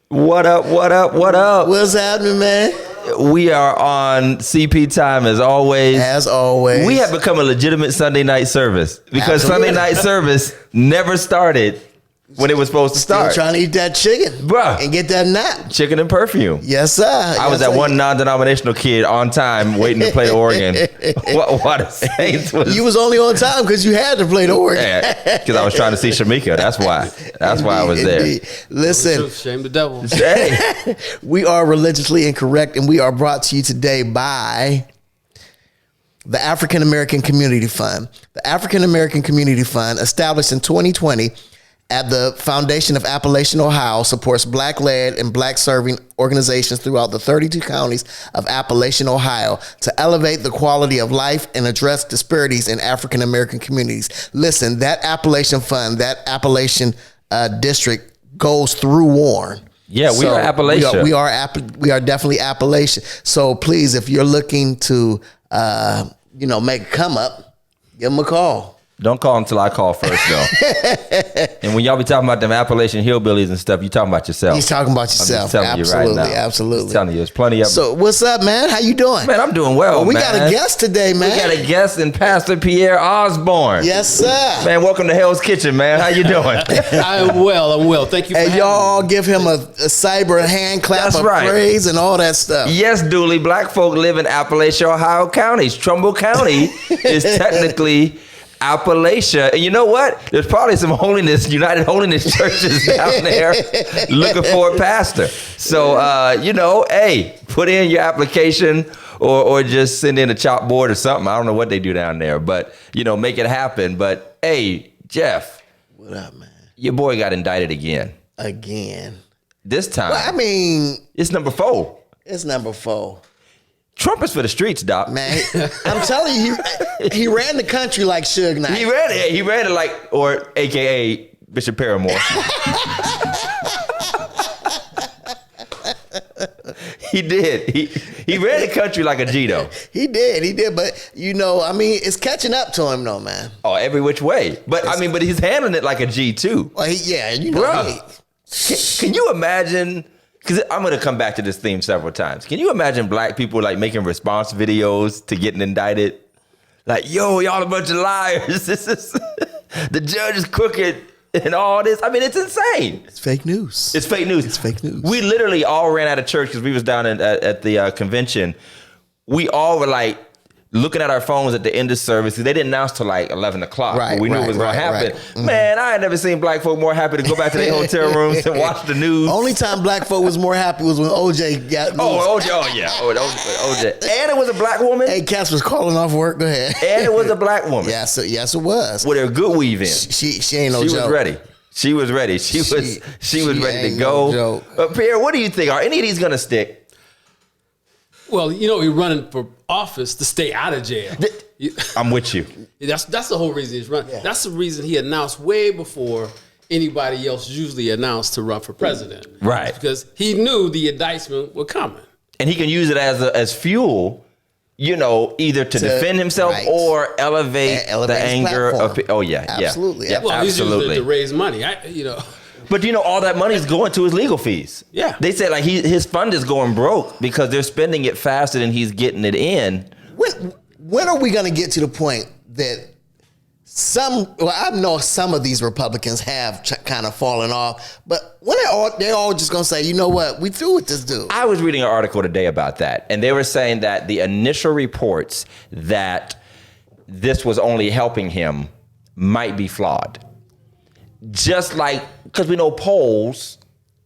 What up? What's happening, man? We are on CP time as always. As always. We have become a legitimate Sunday night service because Absolutely. Sunday night service never started when it was supposed to start. Still trying to eat that chicken, Bruh. and get that nap. Chicken and perfume. Yes, sir. I was that one non-denominational kid on time waiting to play the organ. What a saint was. You was only on time because you had to play the organ. Yeah, because I was trying to see Shamika. That's why. That's why I was there. Indeed. Listen, Shame the devil. Hey. we are religiously incorrect, and we are brought to you today by the African American Community Fund. The African American Community Fund, established in 2020 at the Foundation of Appalachian, Ohio, supports Black-led and Black-serving organizations throughout the 32 counties of Appalachian, Ohio, to elevate the quality of life and address disparities in African American communities. Listen, that Appalachian Fund, that Appalachian district goes through Warren. Yeah, we are Appalachia. We are definitely Appalachian. So please, if you're looking to, make a come up, give them a call. Don't call until I call first, though. And when y'all be talking about them Appalachian hillbillies and stuff, you talking about yourself. He's talking about I'm just yourself. telling Absolutely, you right now. absolutely. I'm telling you, there's plenty of them. So what's up, man? How you doing? Man, I'm doing well, we man. got a guest today, man. We got a guest in Pastor Pierre Osborne. Yes, sir. Man, welcome to Hell's Kitchen, man. How you doing? I'm well. Thank you for And having y'all me. give him a cyber hand clap That's of right. praise and all that stuff. Yes, Dooley, black folk live in Appalachia, Ohio counties. Trumbull County is technically Appalachia. And you know what? There's probably some United Holiness churches down there looking for a pastor. So, hey, put in your application or just send in a chalkboard or something. I don't know what they do down there, but, make it happen. But, hey, Jeff. What up, man? Your boy got indicted again. Again. This time. Well, I mean, It's number 4. it's number 4. Trump is for the streets, Doc. Man, I'm telling you, he ran the country like Suge Knight. He ran it like, or AKA Bishop Paramore. He did. He ran the country like a Gito. He did. But, it's catching up to him, though, man. Oh, every which way. But he's handling it like a G too. Well, Bruh. Can you imagine? Because I'm going to come back to this theme several times. Can you imagine black people like making response videos to getting indicted? Like, yo, y'all a bunch of liars. This is the judge is crooked and all this. I mean, it's insane. It's fake news. It's fake news. It's fake news. We literally all ran out of church because we was down at the convention. We all were like looking at our phones at the end of service because they didn't announce till like 11 o'clock. Right, we knew it was going to happen. right. Mm-hmm. Man, I ain't never seen black folk more happy to go back to their hotel rooms and watch the news. Only time black folk was more happy was when OJ got loose. OJ. And it was a black woman. Hey, Cass was calling off work. Go ahead. And it was a black woman. Yes, it was. With her good weave in. She ain't no She joke. was ready. She was ready. She was ready to ain't go. no joke. Pierre, what do you think? Are any of these going to stick? Well, he's running for office to stay out of jail. I'm with you. That's the whole reason he's running. Yeah. That's the reason he announced way before anybody else usually announced to run for president. Right. Because he knew the indictment was coming. And he can use it as fuel, either to defend himself right. or elevate the his anger of platform. Oh, yeah. Absolutely. Yeah, Well, he's using it absolutely. to raise money. But all that money is going to his legal fees. Yeah. They said like his fund is going broke because they're spending it faster than he's getting it in. When are we going to get to the point that I know some of these Republicans have kind of fallen off, but when they're all just going to say, you know what, we through with this dude. I was reading an article today about that, and they were saying that the initial reports that this was only helping him might be flawed. Just like, because we know polls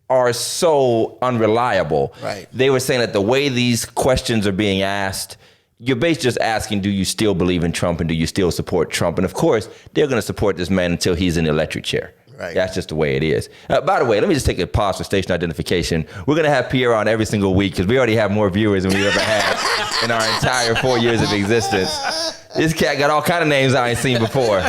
are so unreliable. Right. They were saying that the way these questions are being asked, you're basically just asking, do you still believe in Trump and do you still support Trump? And of course, they're going to support this man until he's in the electric chair. Right. That's just the way it is. By the way, let me just take a pause for station identification. We're going to have Pierre on every single week because we already have more viewers than we ever had in our entire 4 years of existence. This cat got all kind of names I ain't seen before.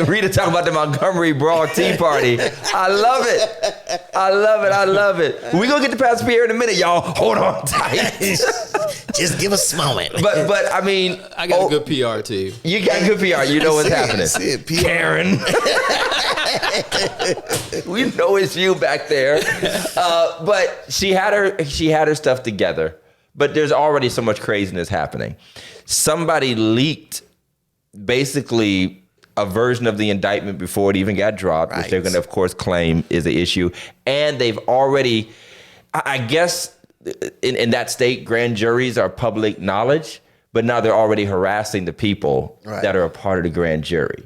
Rita talking about the Montgomery Brawl Tea Party. I love it. I love it. We're going to get to Pastor Pierre in a minute, y'all. Hold on tight. Just give us a moment. But I mean. I got a good PR team. You got good PR. You know what's happening. Karen. We know it's you back there. But she had her stuff together. But there's already so much craziness happening. Somebody leaked basically a version of the indictment before it even got dropped, which they're going to, of course, claim is the issue. And they've already, I guess, in that state, grand juries are public knowledge, but now they're already harassing the people that are a part of the grand jury.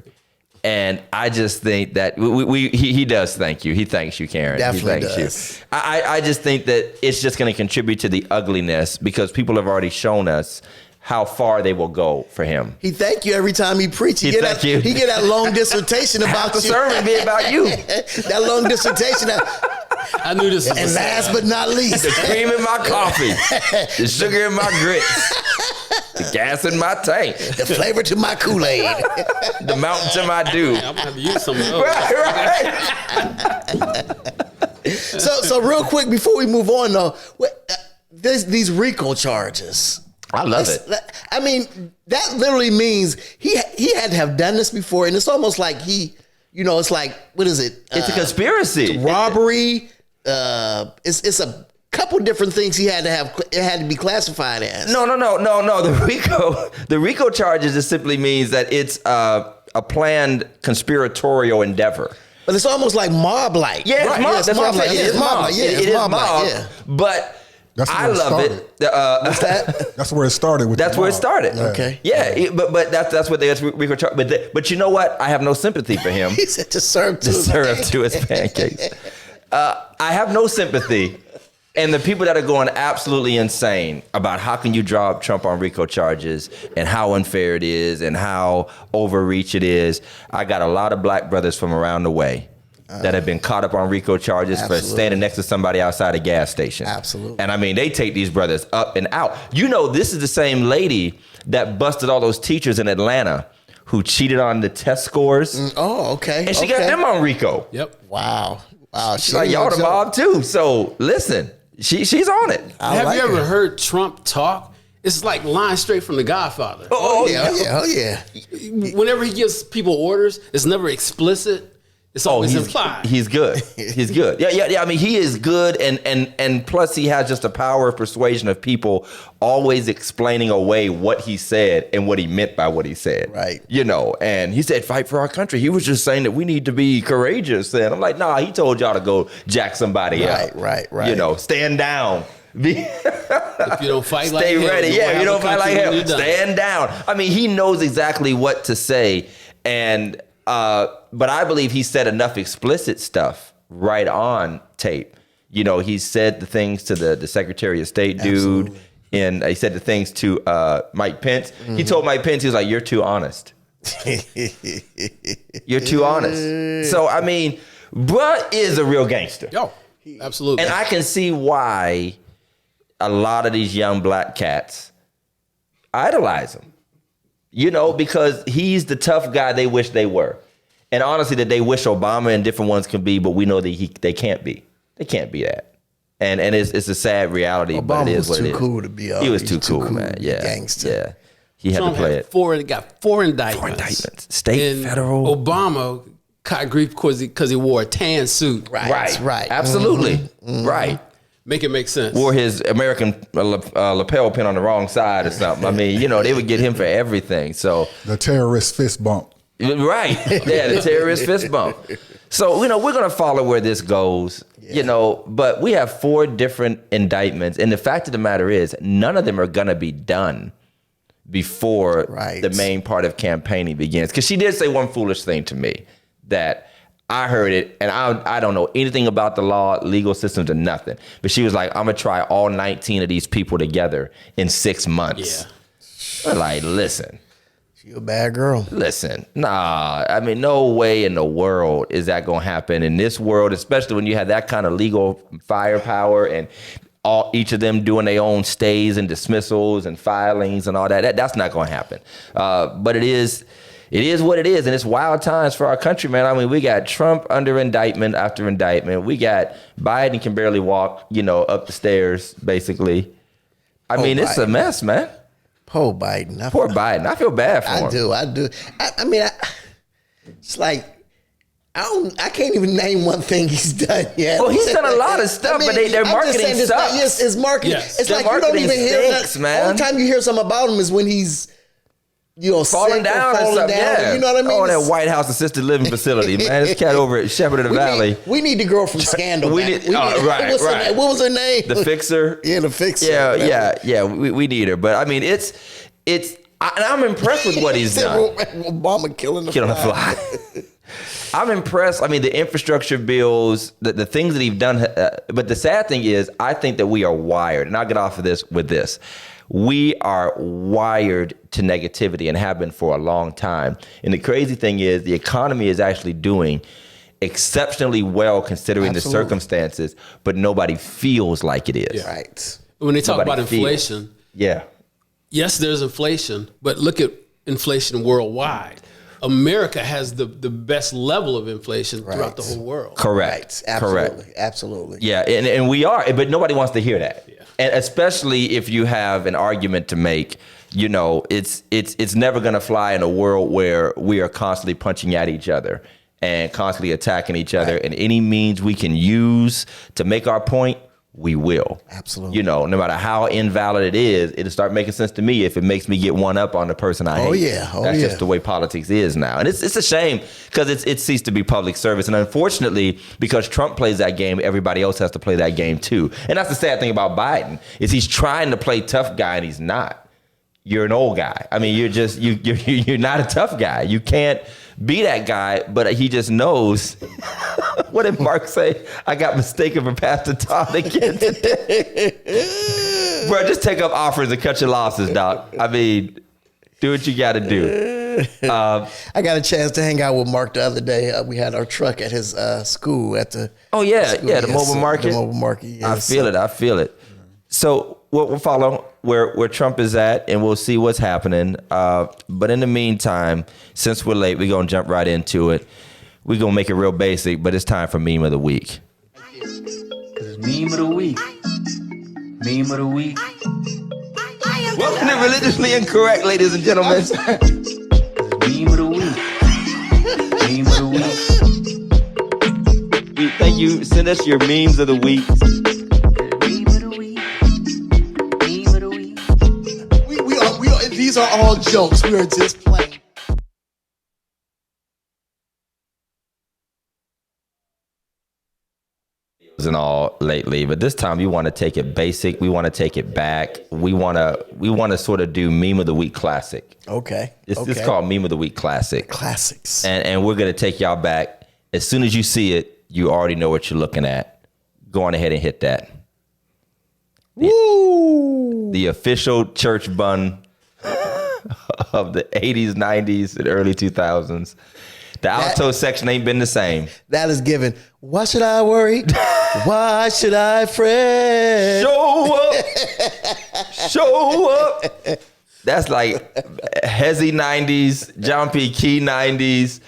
And I just think that he does thank you. He thanks you, Karen. Definitely he thanks does. you. I just think that it's just going to contribute to the ugliness because people have already shown us how far they will go for him. He thank you every time he preaches. He get that long dissertation about the you. sermon be about you. That long dissertation. I knew this was And last but not least, the cream in my coffee, the sugar in my grits, the gas in my tank, the flavor to my Kool-Aid, the mountain to my dew. I'm gonna have to use some of those. Right. So real quick before we move on though, there's these RICO charges. I love it. I mean, that literally means he had to have done this before, and it's almost like it's like, what is it? It's a conspiracy. Robbery. It's a couple different things he had to have. It had to be classified as. No. The RICO charges just simply means that it's a planned conspiratorial endeavor. But it's almost like mob-like. Yeah, it's mob. That's what I'm saying. It's mob-like. Yeah, it is mob. Yeah. But I love it. What's that? That's where it started. That's where it started. Okay. Yeah, but that's what that's RICO charge. But you know what? I have no sympathy for him. He said to serve to his pancakes. I have no sympathy. And the people that are going absolutely insane about how can you drop Trump on RICO charges and how unfair it is and how overreach it is. I got a lot of black brothers from around the way that have been caught up on RICO charges for standing next to somebody outside a gas station. Absolutely. And I mean, they take these brothers up and out. You know, this is the same lady that busted all those teachers in Atlanta who cheated on the test scores. Oh, okay. And she got them on RICO. Yep. Wow. She's like, y'all the mob too. So listen, she's on it. Have you ever heard Trump talk? It's like line straight from The Godfather. Oh yeah. Whenever he gives people orders, it's never explicit. It's always implied. He's good. He's good. Yeah. I mean, he is good, and plus he has just a power of persuasion of people always explaining away what he said and what he meant by what he said. Right. You know, and he said, "Fight for our country." He was just saying that we need to be courageous. And I'm like, nah, he told y'all to go jack somebody up. Right. You know, stand down. If you don't fight like him, stay ready. Yeah, you don't fight like him. Stand down. I mean, he knows exactly what to say, and. But I believe he said enough explicit stuff right on tape. You know, he said the things to the Secretary of State dude, and he said the things to Mike Pence. Mm-hmm. He told Mike Pence, he was like, "You're too honest. You're too honest." So I mean, bruh is a real gangster. Yo, absolutely. And I can see why a lot of these young black cats idolize him. You know, because he's the tough guy they wish they were. And honestly, that they wish Obama and different ones could be, but we know that they can't be. They can't be that. And it's a sad reality, Obama but it is what it is. was too cool to be He was too cool, man. Yeah. Gangster. Yeah. He Trump had to play it. Got four indictments. 4 indictments. State, and federal. Obama caught grief because he wore a tan suit. Right. Absolutely. Mm-hmm. Right. Make it make sense. Wore his American lapel pin on the wrong side or something. I mean, you know, they would get him for everything. So the terrorist fist bump. Right. Yeah, the terrorist fist bump. So, you know, we're going to follow where this goes, you know, but we have 4 different indictments. And the fact of the matter is, none of them are going to be done before the main part of campaigning begins. Because she did say one foolish thing to me that I heard it, and I don't know anything about the law, legal systems, or nothing. But she was like, I'm going to try all 19 of these people together in 6 months. Yeah. I'm like, listen. You a bad girl. Listen, nah. I mean, no way in the world is that going to happen in this world, especially when you have that kind of legal firepower and each of them doing their own stays and dismissals and filings and all that. That's not going to happen. But it is it is what it is, and it's wild times for our country, man. I mean, we got Trump under indictment after indictment. We got Biden can barely walk, up the stairs, basically. I mean, Biden. It's a mess, man. Poor Biden. Poor Biden. I feel bad for him. I do. I mean, it's like, I can't even name one thing he's done yet. Well, he's done a lot of stuff, but their marketing sucks. Yes, his marketing. Yes. It's Their like you don't marketing even hear stinks, that. man. Only time you hear something about him is when he's, falling down or something. Yeah. You know what I mean? Oh, that White House assisted living facility, man. This cat over at Shepherd of the Valley. We need the girl from Scandal. Right. What was her name? The Fixer. Yeah, the Fixer. Yeah. We need her, but I mean, and I'm impressed with what he's done. Obama killing the fly. I'm impressed. I mean, the infrastructure bills, the things that he's done. But the sad thing is, I think that we are wired, and I'll get off of this with this. We are wired to negativity and have been for a long time. And the crazy thing is, the economy is actually doing exceptionally well considering the circumstances, but nobody feels like it is. Yeah. Right. When they talk Nobody about feels. inflation, yes, there's inflation, but look at inflation worldwide. America has the best level of inflation throughout the whole world. Correct. Absolutely. Yeah, and we are, but nobody wants to hear that. Yeah. And especially if you have an argument to make, it's never going to fly in a world where we are constantly punching at each other and constantly attacking each other. And any means we can use to make our point, we will. Absolutely. No matter how invalid it is, it'll start making sense to me if it makes me get one up on the person I hate. That's just the way politics is now. And it's a shame because it ceased to be public service. And unfortunately, because Trump plays that game, everybody else has to play that game too. And that's the sad thing about Biden is he's trying to play tough guy and he's not. You're an old guy. I mean, you're not a tough guy. You can't be that guy, but he just knows. What did Mark say? I got mistaken for Pastor Todd again today. Bro, just take up offers and cut your losses, Doc. I mean, do what you got to do. I got a chance to hang out with Mark the other day. We had our truck at his school at the. Oh yeah, school. the mobile market. The mobile market. Yes. I feel it. So we'll follow where Trump is at, and we'll see what's happening. But in the meantime, since we're late, we're gonna jump right into it. We're gonna make it real basic, but it's time for meme of the week. Meme of the week. Meme of the week. Welcome to Religiously Incorrect, ladies and gentlemen. Meme of the week. Meme of the week. Thank you. Send us your memes of the week. Meme of the week. Meme of the week. We are. These are all jokes. We are just playing. And all lately, but this time we want to take it basic. We want to take it back. We want to sort of do meme of the week classic. Okay. It's called meme of the week classic. Classics. And we're gonna take y'all back. As soon as you see it, you already know what you're looking at. Go on ahead and hit that. Woo! The official church bun of the 80s, 90s, and early 2000s. The alto section ain't been the same. That is given. Why should I worry? Why should I fret? Show up. That's like Hezzy 90s, John P. Key 90s,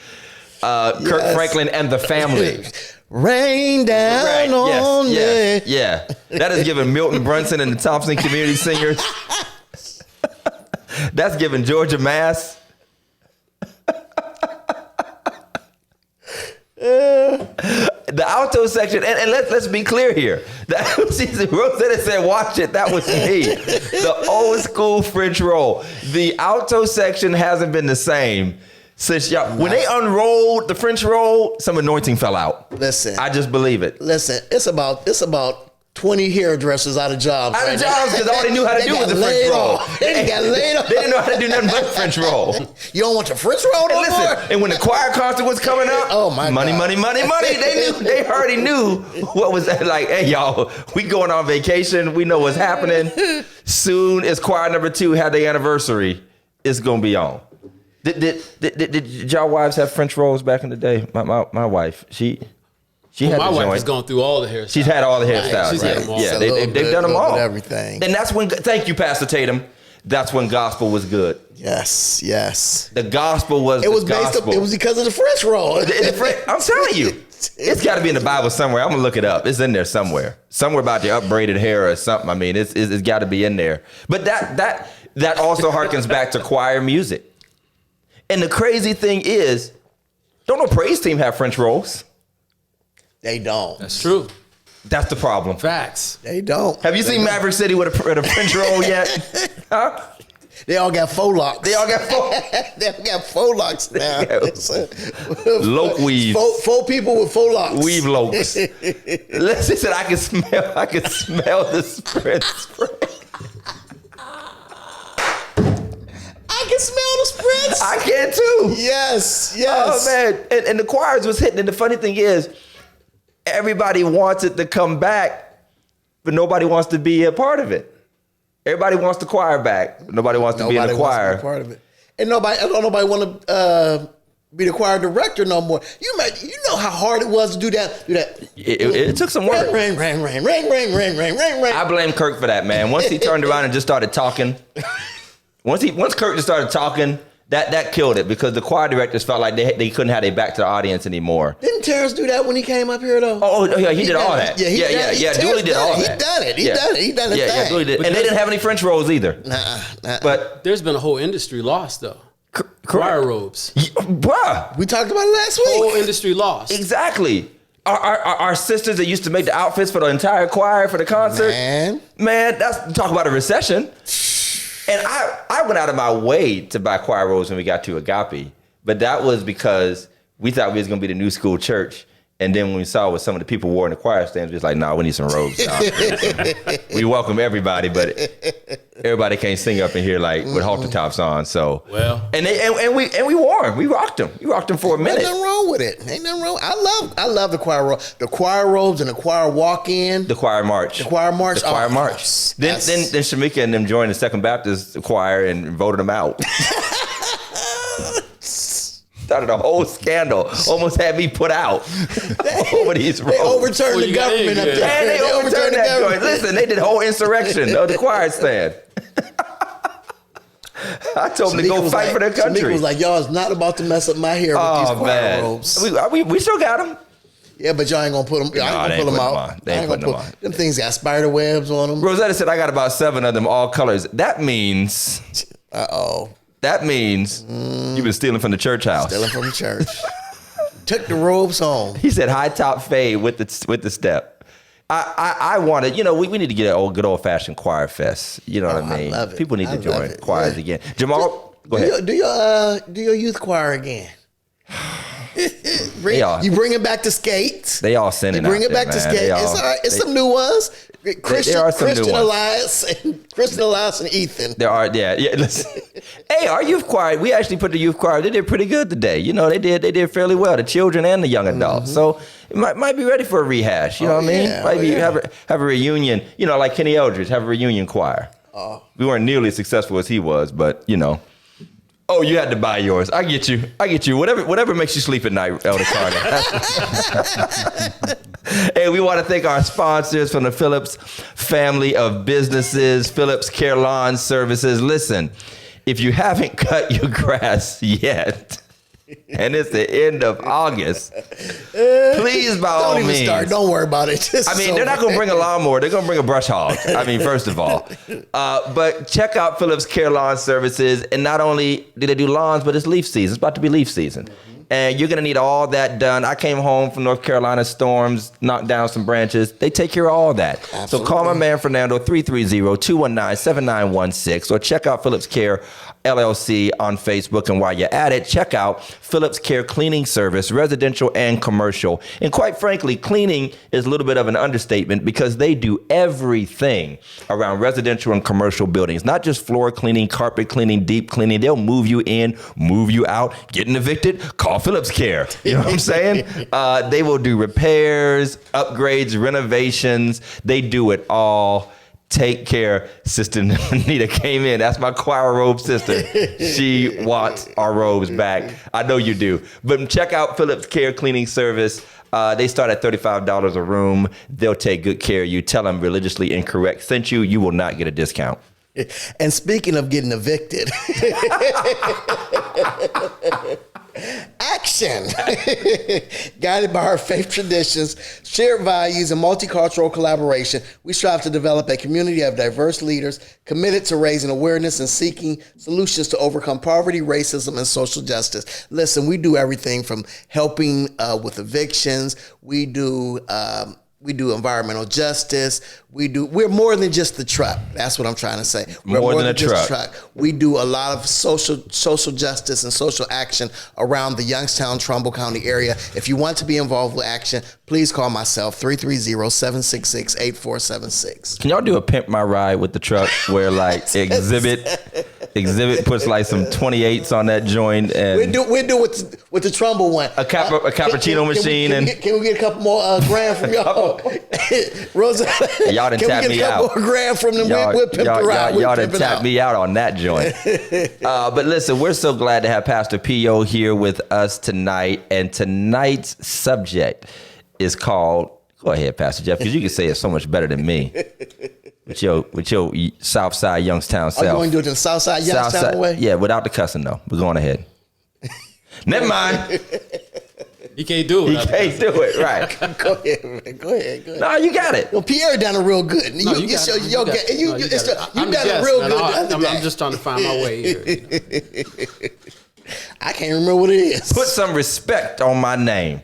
Kirk Franklin and the Family. Rain down on me. Yeah. That is given Milton Brunson and the Thompson Community Singers. That's given Georgia Mass. The alto section, and let's be clear here. Rosetta said, "Watch it." That was me. The old school French roll. The alto section hasn't been the same since y'all. When they unrolled the French roll, some anointing fell out. Listen, I just believe it. Listen, it's about 20 hairdressers out of jobs. Out of jobs because all they knew how to do was the French roll. They got laid off. They didn't know how to do nothing but French roll. You don't want your French roll no more? And when the choir concert was coming up, oh my money, God. money. They already knew what was that like. Hey y'all, we going on vacation. We know what's happening. Soon as choir number 2 had their anniversary, it's gonna be on. Did y'all wives have French rolls back in the day? My wife, she had my the wife joint. has gone through all the hairstyles. She's had all the hairstyles. She's had them all. Yeah, they've done them all. Everything. And that's when. Thank you, Pastor Tatum. That's when gospel was good. Yes, yes. The gospel was It was the based gospel. up. It was because of the French roll. I'm telling you, it's got to be in the Bible somewhere. I'm gonna look it up. It's in there somewhere. Somewhere about the upbraided hair or something. I mean, it's got to be in there. But that also harkens back to choir music. And the crazy thing is, don't no praise team have French rolls? They don't. That's true. That's the problem. Facts. They don't. Have you seen Maverick City with a French roll yet? Huh? They all got faux locks. They all got They all got faux locks now. Loke weave. Faux people with faux locks. Weave lokes. Leslie said, I can smell the French spray. I can smell the spritz. I can too. Yes, Oh yes. man, and the choirs was hitting. And the funny thing is, everybody wants it to come back, but nobody wants to be a part of it. Everybody wants the choir back, but nobody wants to be in the Nobody wants to choir. be part of it. And nobody want to be the choir director no more. You know how hard it was to do that. It took some work. Ring. I blame Kirk for that, man. Once he turned around and just started talking, once Kirk just started talking, that killed it, because the choir directors felt like they couldn't have their back to the audience anymore. Didn't Terrence do that when he came up here though? Oh yeah, he did all that. Yeah. Dooley did all that. He done it. He done it. Yeah, Dooley did. And they didn't have any French rolls either. Nah. But There's been a whole industry lost though. Choir robes. Bruh, We talked about it last Whole week. industry lost. exactly. Our sisters that used to make the outfits for the entire choir for the concert. Man, that's talk about a recession. And I went out of my way to buy choir robes when we got to Agape, but that was because we thought we was gonna be the new school church. And then when we saw what some of the people wore in the choir stands, we was like, nah, we need some robes. Nah. We welcome everybody, but everybody can't sing up in here like with halter tops on. So and we wore them. We rocked them. We rocked them for a minute. Ain't nothing wrong with it. Ain't nothing wrong. I love the choir robe. The choir robes and the choir walk-in. The choir march. The choir march. The choir Oh, march. yes. Then Shamika and them joined the Second Baptist choir and voted them out. Started a whole scandal. Almost had me put out over these robes. They overturned the government up there. And they overturned that joint. Listen, they did a whole insurrection of the choir stand. I told them to go fight for their country. Shamika was like, y'all is not about to mess up my hair with these choir robes. We still got them. Yeah, but y'all ain't gonna put them. Y'all ain't gonna pull them out. They ain't putting them on. Them things got spider webs on them. Rosetta said I got about 7 of them, all colors. That means That means you've been stealing from the church house. Stealing from the church. Took the robes home. He said high top fade with the step. I wanted, we need to get a good old fashioned choir fest. You know what I mean? I love it. People need to join choirs again. Jamal, go ahead. Do your youth choir again. You bring it back to skates. They all sending. You bring out it back there, to man. skates. It's all right. It's some new ones. Christian Elias and Ethan. There are, yeah. Listen. Hey, our youth choir, we actually put the youth choir, they did pretty good today. They did fairly well, the children and the young adults. So it might be ready for a rehash, you know what I mean? Maybe have a reunion, like Kenny Eldridge, have a reunion choir. We weren't nearly as successful as he was, but Oh, you had to buy yours. I get you. Whatever makes you sleep at night, Elder Carter. Hey, we want to thank our sponsors from the Phillips family of businesses, Phillips Care Lawn Services. Listen, if you haven't cut your grass yet, and it's the end of August, please, by all means. Don't even start. Don't worry about it. They're not going to bring a lawnmower. They're going to bring a brush hog. First of all. But check out Phillips Care Lawn Services. And not only do they do lawns, but it's leaf season. It's about to be leaf season. And you're going to need all that done. I came home from North Carolina storms, knocked down some branches. They take care of all that. Absolutely. So call my man Fernando, 330-219-7916, or check out Phillips Care LLC on Facebook. And while you're at it, check out Phillips Care Cleaning Service, residential and commercial. And quite frankly, cleaning is a little bit of an understatement because they do everything around residential and commercial buildings, not just floor cleaning, carpet cleaning, deep cleaning. They'll move you in, move you out, getting evicted, call Phillips Care. You know what I'm saying? They will do repairs, upgrades, renovations. They do it all. Take care. Sister Anita came in. That's my choir robe sister. She wants our robes back. I know you do. But check out Phillips Care Cleaning Service. They start at $35 a room. They'll take good care of you. Tell them Religiously Incorrect sent you. You will not get a discount. And speaking of getting evicted, action. Guided by our faith traditions, shared values, and multicultural collaboration, we strive to develop a community of diverse leaders committed to raising awareness and seeking solutions to overcome poverty, racism, and social justice. Listen, we do everything from helping with evictions. We do environmental justice. We're more than just the truck. That's what I'm trying to say. We're More than just a truck. We do a lot of social justice and social action around the Youngstown, Trumbull County area. If you want to be involved with action, please call myself 330-766-8476. Can y'all do a pimp my ride with the truck where like exhibit puts like some 28s on that joint and We do with the Trumbull one. a cappuccino machine Can we get a couple more grand from y'all? Rosetta, Y'all done can tapped we me get a couple out. more grand from them? We'll pimp the ride. Y'all done tapped me out on that joint. But listen, we're so glad to have Pastor P.O. here with us tonight. And tonight's subject is called, go ahead, Pastor Jeff, because you can say it so much better than me. With your Southside Youngstown self. Are you going to do it the Southside Youngstown way? Yeah, without the cussing though. We're going ahead. Never mind. You can't do it. You can't do it, right? Go ahead, man. Go ahead. No, you got it. Well, Pierre done it real good. No, you got it. You done it real good the other day. I'm just trying to find my way here. I can't remember what it is. Put some respect on my name.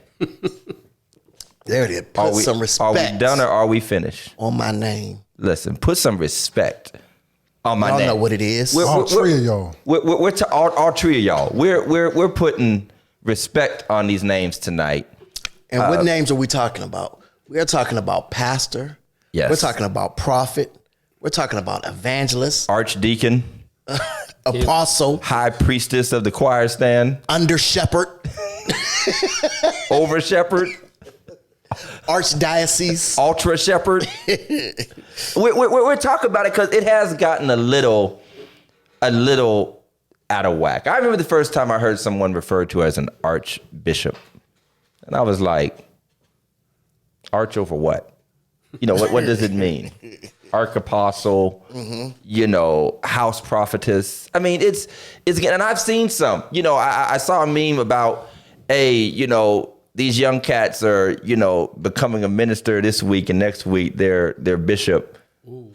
There it is. Put some respect. Are we done or are we finished? On my name. Listen, put some respect on my Y'all name. know what it is. All three of y'all. All three of y'all. We're putting respect on these names tonight. And what names are we talking about? We are talking about pastor. Yes. We're talking about prophet. We're talking about evangelist, Archdeacon, apostle, high priestess of the choir stand, under shepherd, over shepherd, archdiocese, ultra shepherd. We're talking about it because it has gotten a little out of whack. I remember the first time I heard someone referred to as an archbishop, and I was like, arch over what? What does it mean? Archapostle, house prophetess. I mean, it's again, and I've seen some. I saw a meme about, these young cats are, becoming a minister this week, and next week they're bishop. Ooh.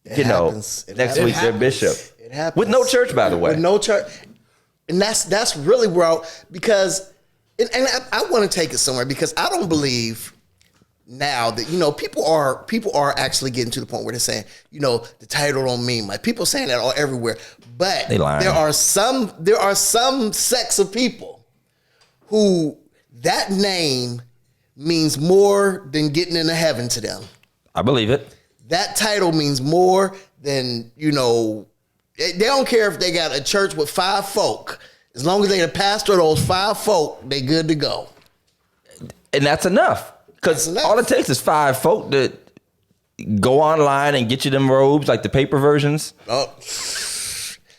Next week they're bishop. It happens. With no church, by the way. With no church. And that's really where because I want to take it somewhere because I don't believe now that people are actually getting to the point where they're saying the title don't mean much. People saying that all everywhere, but they lying. there are some sects of people who that name means more than getting into heaven to them. I believe it. That title means more than they don't care if they got a church with 5 folk. As long as they the pastor of those 5 folk, they good to go. And that's enough. Because all it takes is 5 folk to go online and get you them robes, like the paper versions. Oh.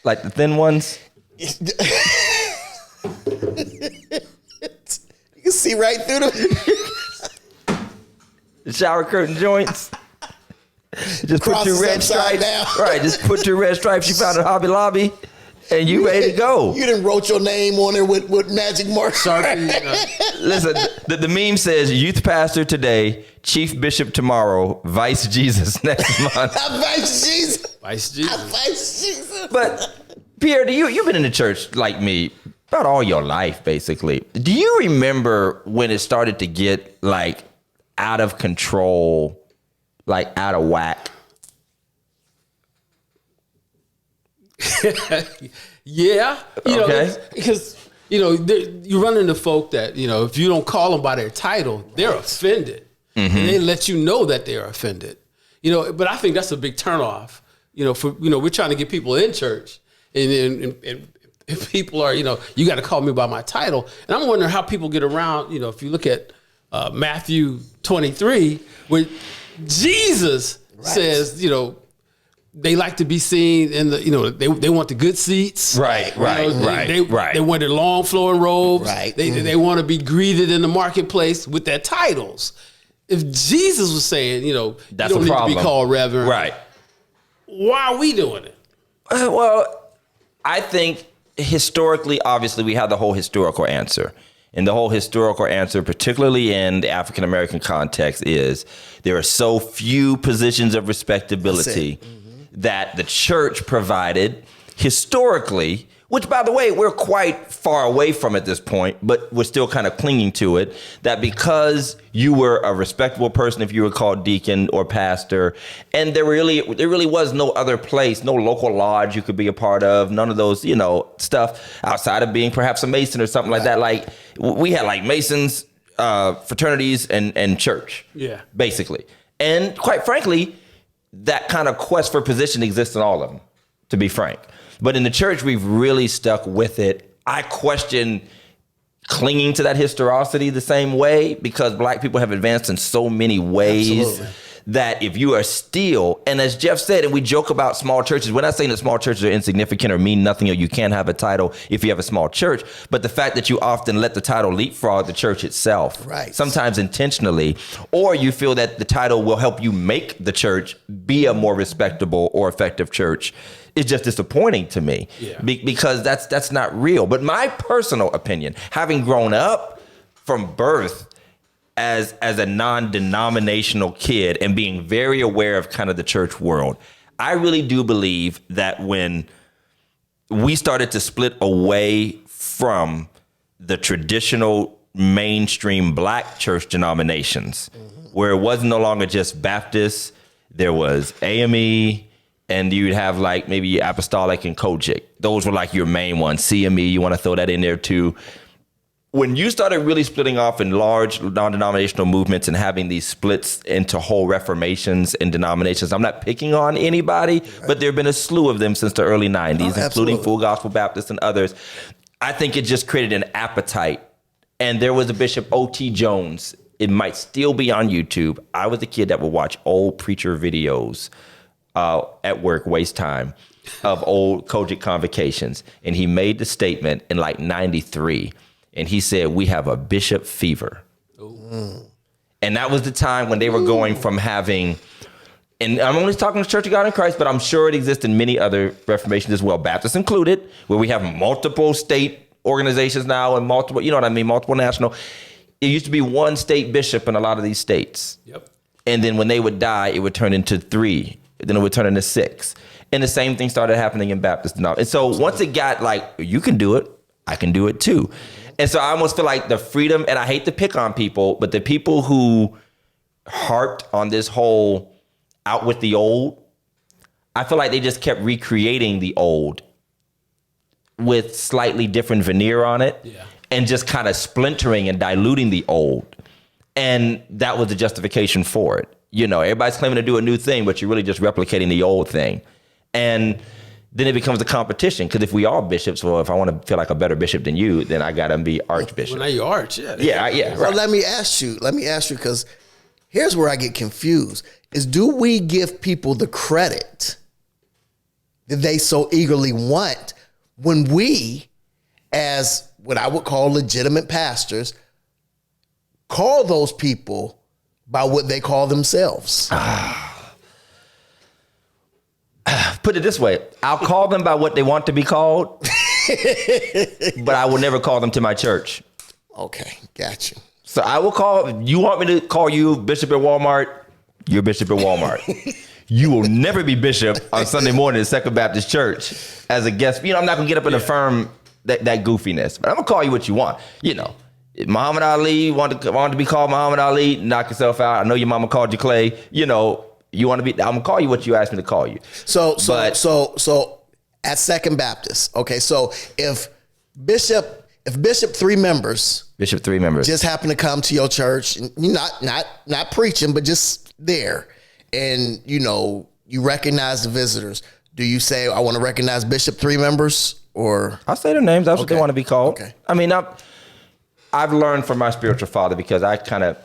Like the thin ones. You can see right through them. The shower curtain joints. Just put your red stripes. Down. Right, just put your red stripes you found at Hobby Lobby and you ready to go. You done wrote your name on there with magic marker. Listen, the meme says youth pastor today, chief bishop tomorrow, vice Jesus next month. Vice Jesus. Vice Jesus. Vice Jesus. But Pierre, you've been in the church like me about all your life, basically. Do you remember when it started to get like out of control, like out of whack? Yeah, Okay. Because you run into folk that if you don't call them by their title, they're offended, and they let you know that they're offended. But I think that's a big turnoff. We're trying to get people in church, and if people are you got to call me by my title, and I'm wondering how people get around. If you look at Matthew 23, where Jesus says, they like to be seen in the, they want the good seats. Right. They want their long flowing robes. Right. They want to be greeted in the marketplace with their titles. If Jesus was saying, That's you don't a need problem. to be called reverend. Right. why are we doing it? Well, I think historically, obviously, we have the whole historical answer. And the whole historical answer, particularly in the African-American context, is there are so few positions of respectability that the church provided historically, which, by the way, we're quite far away from at this point, but we're still kind of clinging to it, that because you were a respectable person, if you were called deacon or pastor, and there really was no other place, no local lodge you could be a part of, none of those, stuff outside of being perhaps a Mason or something like that. Like, we had like Masons, fraternities, and church, basically. And quite frankly, that kind of quest for position exists in all of them, to be frank. But in the church, we've really stuck with it. I question clinging to that historicity the same way, because black people have advanced in so many ways that if you are still, and as Jeff said, and we joke about small churches, we're not saying that small churches are insignificant or mean nothing, or you can't have a title if you have a small church, but the fact that you often let the title leapfrog the church itself, right? Sometimes intentionally, or you feel that the title will help you make the church be a more respectable or effective church. It's just disappointing to me because that's not real. But my personal opinion, having grown up from birth as a non-denominational kid and being very aware of kind of the church world, I really do believe that when we started to split away from the traditional mainstream black church denominations, where it was no longer just Baptist, there was AME, and you'd have like maybe Apostolic and Kojic. Those were like your main ones. CME, you want to throw that in there too. When you started really splitting off in large non-denominational movements and having these splits into whole reformations and denominations, I'm not picking on anybody, but there have been a slew of them since the early 90s, including Full Gospel Baptists and others. I think it just created an appetite. And there was a Bishop O.T. Jones. It might still be on YouTube. I was a kid that would watch old preacher videos at work, waste time, of old Kojic convocations. And he made the statement in like 93. And he said, we have a bishop fever. Ooh. And that was the time when they were going from having, and I'm only talking to Church of God in Christ, but I'm sure it exists in many other reformations as well, Baptists included, where we have multiple state organizations now and multiple, multiple national. It used to be one state bishop in a lot of these states. Yep. And then when they would die, it would turn into 3. Then it would turn into 6. And the same thing started happening in Baptist. And so once it got like, you can do it, I can do it too. And so I almost feel like the freedom, and I hate to pick on people, but the people who harped on this whole out with the old, I feel like they just kept recreating the old with slightly different veneer on it, and just kind of splintering and diluting the old. And that was the justification for it. Everybody's claiming to do a new thing, but you're really just replicating the old thing. And then it becomes a competition, because if we are bishops, well, if I want to feel like a better bishop than you, then I got to be archbishop. Well, now you're arch, Yeah, Well, right. let me ask you, because here's where I get confused, is do we give people the credit that they so eagerly want when we, as what I would call legitimate pastors, call those people by what they call themselves? Put it this way, I'll call them by what they want to be called, but I will never call them to my church. Okay, got you. So I will call, you want me to call you bishop at Walmart? You're bishop at Walmart. You will never be bishop on Sunday morning at Second Baptist Church as a guest. I'm not going to get up and affirm that goofiness, but I'm going to call you what you want. Muhammad Ali wanted to be called Muhammad Ali, knock yourself out. I know your mama called you Clay. You want to be, I'm going to call you what you asked me to call you. So at Second Baptist, okay, so if Bishop 3 members just happen to come to your church, and you're not preaching, but just there, and you recognize the visitors, do you say, I want to recognize Bishop 3 members? Or I'll say their names. That's what they want to be called. Okay. I mean, I've learned from my spiritual father, because I kind of,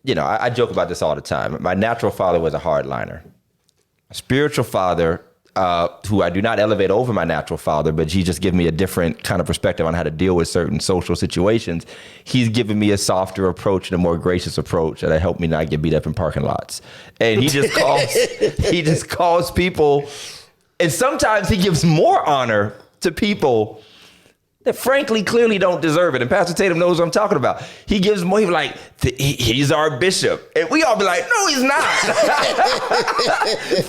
I joke about this all the time. My natural father was a hardliner. My spiritual father, who I do not elevate over my natural father, but he just gives me a different kind of perspective on how to deal with certain social situations. He's given me a softer approach and a more gracious approach that helped me not get beat up in parking lots. And he just calls people, and sometimes he gives more honor to people that frankly clearly don't deserve it. And Pastor Tatum knows what I'm talking about. He gives more, he's our bishop. And we all be like, no, he's not.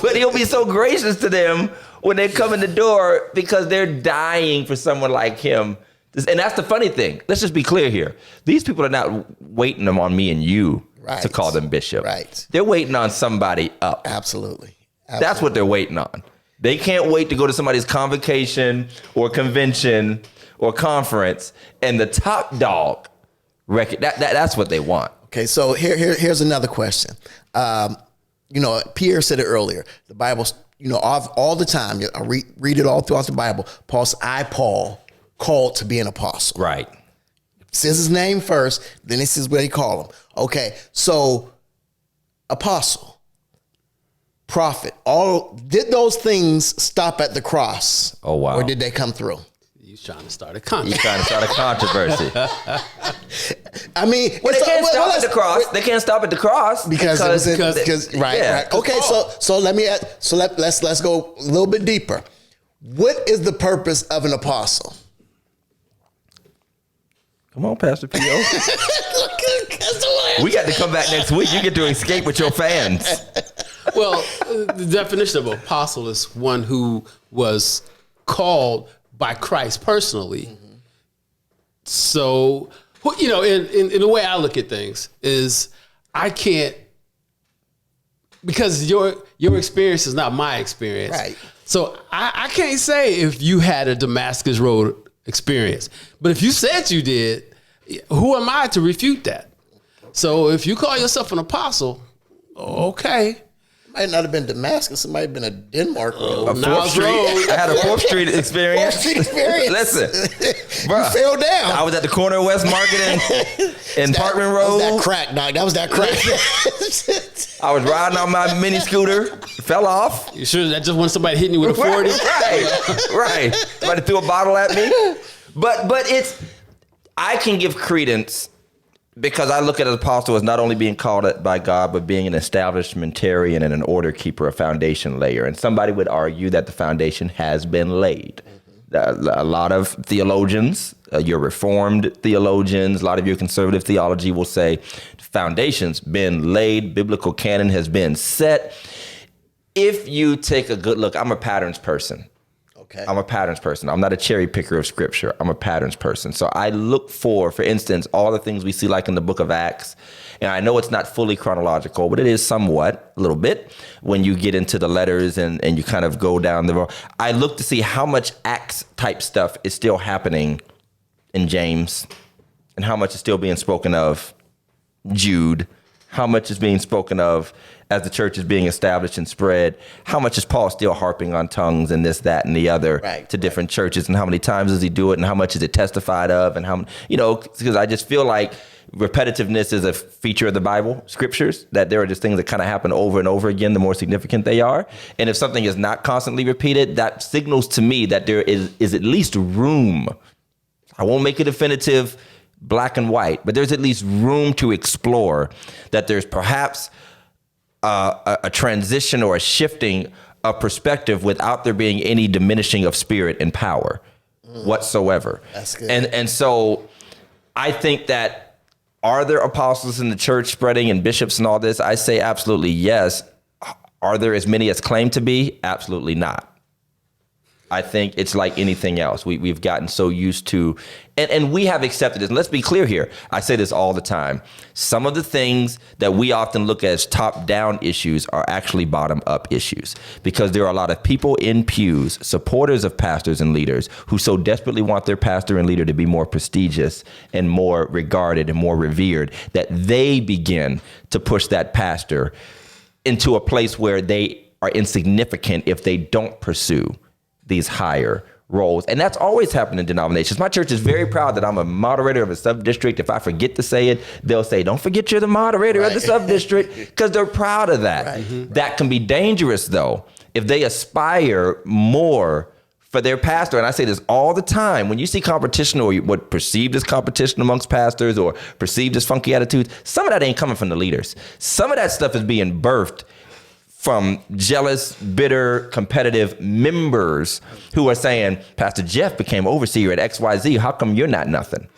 But he'll be so gracious to them when they come in the door because they're dying for someone like him. And that's the funny thing. Let's just be clear here. These people are not waiting on me and you to call them bishop. Right. They're waiting on somebody up. Absolutely. That's what they're waiting on. They can't wait to go to somebody's convocation or convention or conference, and the top dog record. That's what they want. Okay, so here's another question. Pierre said it earlier. The Bible, all the time. I read it all throughout the Bible. Paul called to be an apostle. Right. Says his name first, then it says what he called him. Okay, so apostle, prophet, did those things stop at the cross? Oh wow! Or did they come through? He's trying to start a He's controversy. trying to start a controversy. I mean, Well, they can't stop at the cross. They can't stop at the cross because right. Okay, so let's go a little bit deeper. What is the purpose of an apostle? Come on, Pastor Pierre. We got to come back next week. You get to escape with your fans. Well, the definition of apostle is one who was called by Christ personally. Mm-hmm. So, in the way I look at things is I can't, because your experience is not my experience. Right. So I can't say if you had a Damascus Road experience, but if you said you did, who am I to refute that? So if you call yourself an apostle, okay. Might not have been Damascus. It might have been a Denmark road. A 4th Street. I had a 4th Street experience. 4th Street experience. Listen, bro, you fell down. I was at the corner of West Market and Parkman Road. That was that crack, dog. That was that crack. I was riding on my mini scooter, fell off. You sure that just when somebody hitting you with a 40? Right. Somebody threw a bottle at me. But I can give credence because I look at an apostle as not only being called by God, but being an establishmentarian and an order keeper, a foundation layer. And somebody would argue that the foundation has been laid. A lot of theologians, your Reformed theologians, a lot of your conservative theology will say the foundation's been laid, biblical canon has been set. If you take a good look, I'm a patterns person. Okay. I'm a patterns person. I'm not a cherry picker of scripture. I'm a patterns person. So I look for instance, all the things we see like in the book of Acts. And I know it's not fully chronological, but it is somewhat, a little bit, when you get into the letters and you kind of go down the road. I look to see how much Acts type stuff is still happening in James and how much is still being spoken of Jude, how much is being spoken of as the church is being established and spread, how much is Paul still harping on tongues and this, that, and the other to different churches, and how many times does he do it, and how much is it testified of, and how, because I just feel like repetitiveness is a feature of the Bible, scriptures, that there are just things that kind of happen over and over again, the more significant they are. And if something is not constantly repeated, that signals to me that there is at least room. I won't make it definitive black and white, but there's at least room to explore that there's perhaps a transition or a shifting of perspective without there being any diminishing of spirit and power whatsoever. That's good. And so I think that, are there apostles in the church spreading and bishops and all this? I say absolutely yes. Are there as many as claim to be? Absolutely not. I think it's like anything else. We've gotten so used to, and we have accepted this. And let's be clear here. I say this all the time. Some of the things that we often look at as top-down issues are actually bottom-up issues, because there are a lot of people in pews, supporters of pastors and leaders, who so desperately want their pastor and leader to be more prestigious and more regarded and more revered that they begin to push that pastor into a place where they are insignificant if they don't pursue these higher roles. And that's always happened in denominations. My church is very proud that I'm a moderator of a sub-district. If I forget to say it, they'll say, don't forget you're the moderator of the sub-district, because they're proud of that. Right. Mm-hmm. That can be dangerous, though, if they aspire more for their pastor. And I say this all the time. When you see competition, or what perceived as competition amongst pastors, or perceived as funky attitudes, some of that ain't coming from the leaders. Some of that stuff is being birthed from jealous, bitter, competitive members who are saying, Pastor Jeff became overseer at XYZ. How come you're not nothing?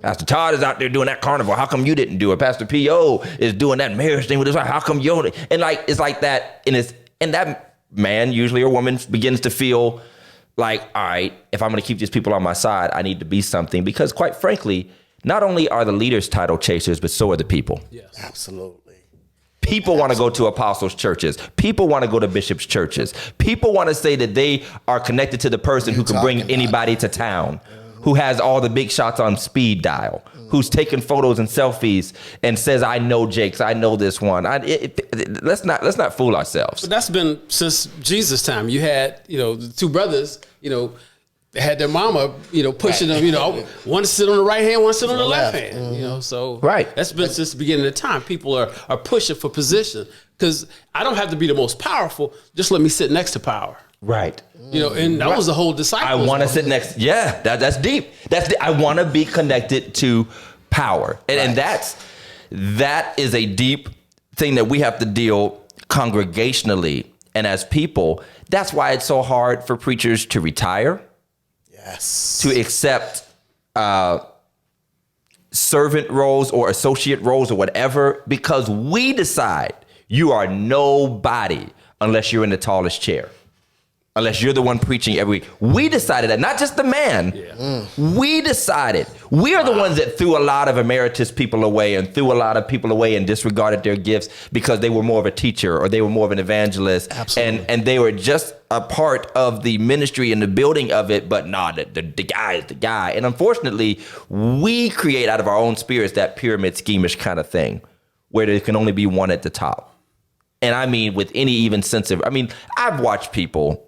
Pastor Todd is out there doing that carnival. How come you didn't do it? Pastor P.O. is doing that marriage thing with his wife. How come you don't? And like, it's like that. And that man, usually or woman, begins to feel like, all right, if I'm going to keep these people on my side, I need to be something. Because quite frankly, not only are the leaders title chasers, but so are the people. Yes. Absolutely. People want to go to apostles' churches. People want to go to bishops' churches. People want to say that they are connected to the person who can bring anybody to town, who has all the big shots on speed dial, who's taking photos and selfies and says, I know Jakes, I know this one. Let's not fool ourselves. But that's been since Jesus' time. You had, the two brothers, they had their mama, pushing them, one sit on the right hand, one sit on the left hand, so Right. That's been since the beginning of time. People are pushing for position, because I don't have to be the most powerful. Just let me sit next to power. Right. And that was the whole disciple. I want to sit next. Yeah, that's deep. I want to be connected to power. And that is a deep thing that we have to deal congregationally. And as people, that's why it's so hard for preachers to retire. Yes. To accept servant roles or associate roles or whatever, because we decide you are nobody unless you're in the tallest chair, unless you're the one preaching every week. We decided that, not just the man. Yeah. We decided. We are the ones that threw a lot of emeritus people away and threw a lot of people away and disregarded their gifts because they were more of a teacher or they were more of an evangelist. Absolutely. And they were just a part of the ministry and the building of it, but the guy is the guy. And unfortunately, we create out of our own spirits that pyramid schemish kind of thing where there can only be one at the top. And I mean, with any even sense of, I've watched people.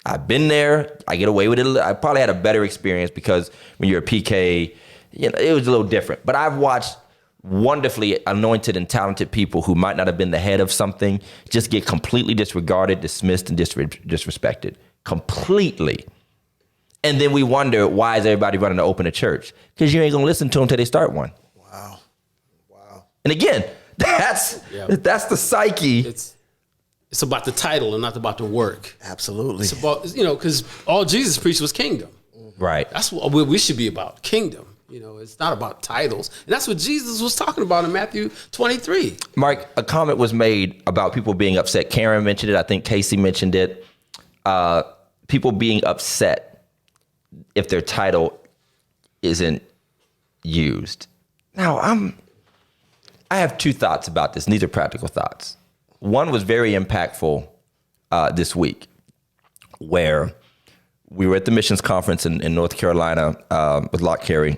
I've been there. I get away with it. I probably had a better experience because when you're a PK, it was a little different. But I've watched wonderfully anointed and talented people who might not have been the head of something just get completely disregarded, dismissed, and disrespected completely. And then we wonder, why is everybody running to open a church? Because you ain't going to listen to them until they start one. Wow. And again, that's the psyche. It's about the title and not about the work. Absolutely. It's about, because all Jesus preached was kingdom. Right. That's what we should be about, kingdom. It's not about titles. And that's what Jesus was talking about in Matthew 23. Mark, a comment was made about people being upset. Karen mentioned it. I think Casey mentioned it. People being upset if their title isn't used. Now, I have two thoughts about this, and these are practical thoughts. One was very impactful this week, where we were at the missions conference in North Carolina with Lock Carey.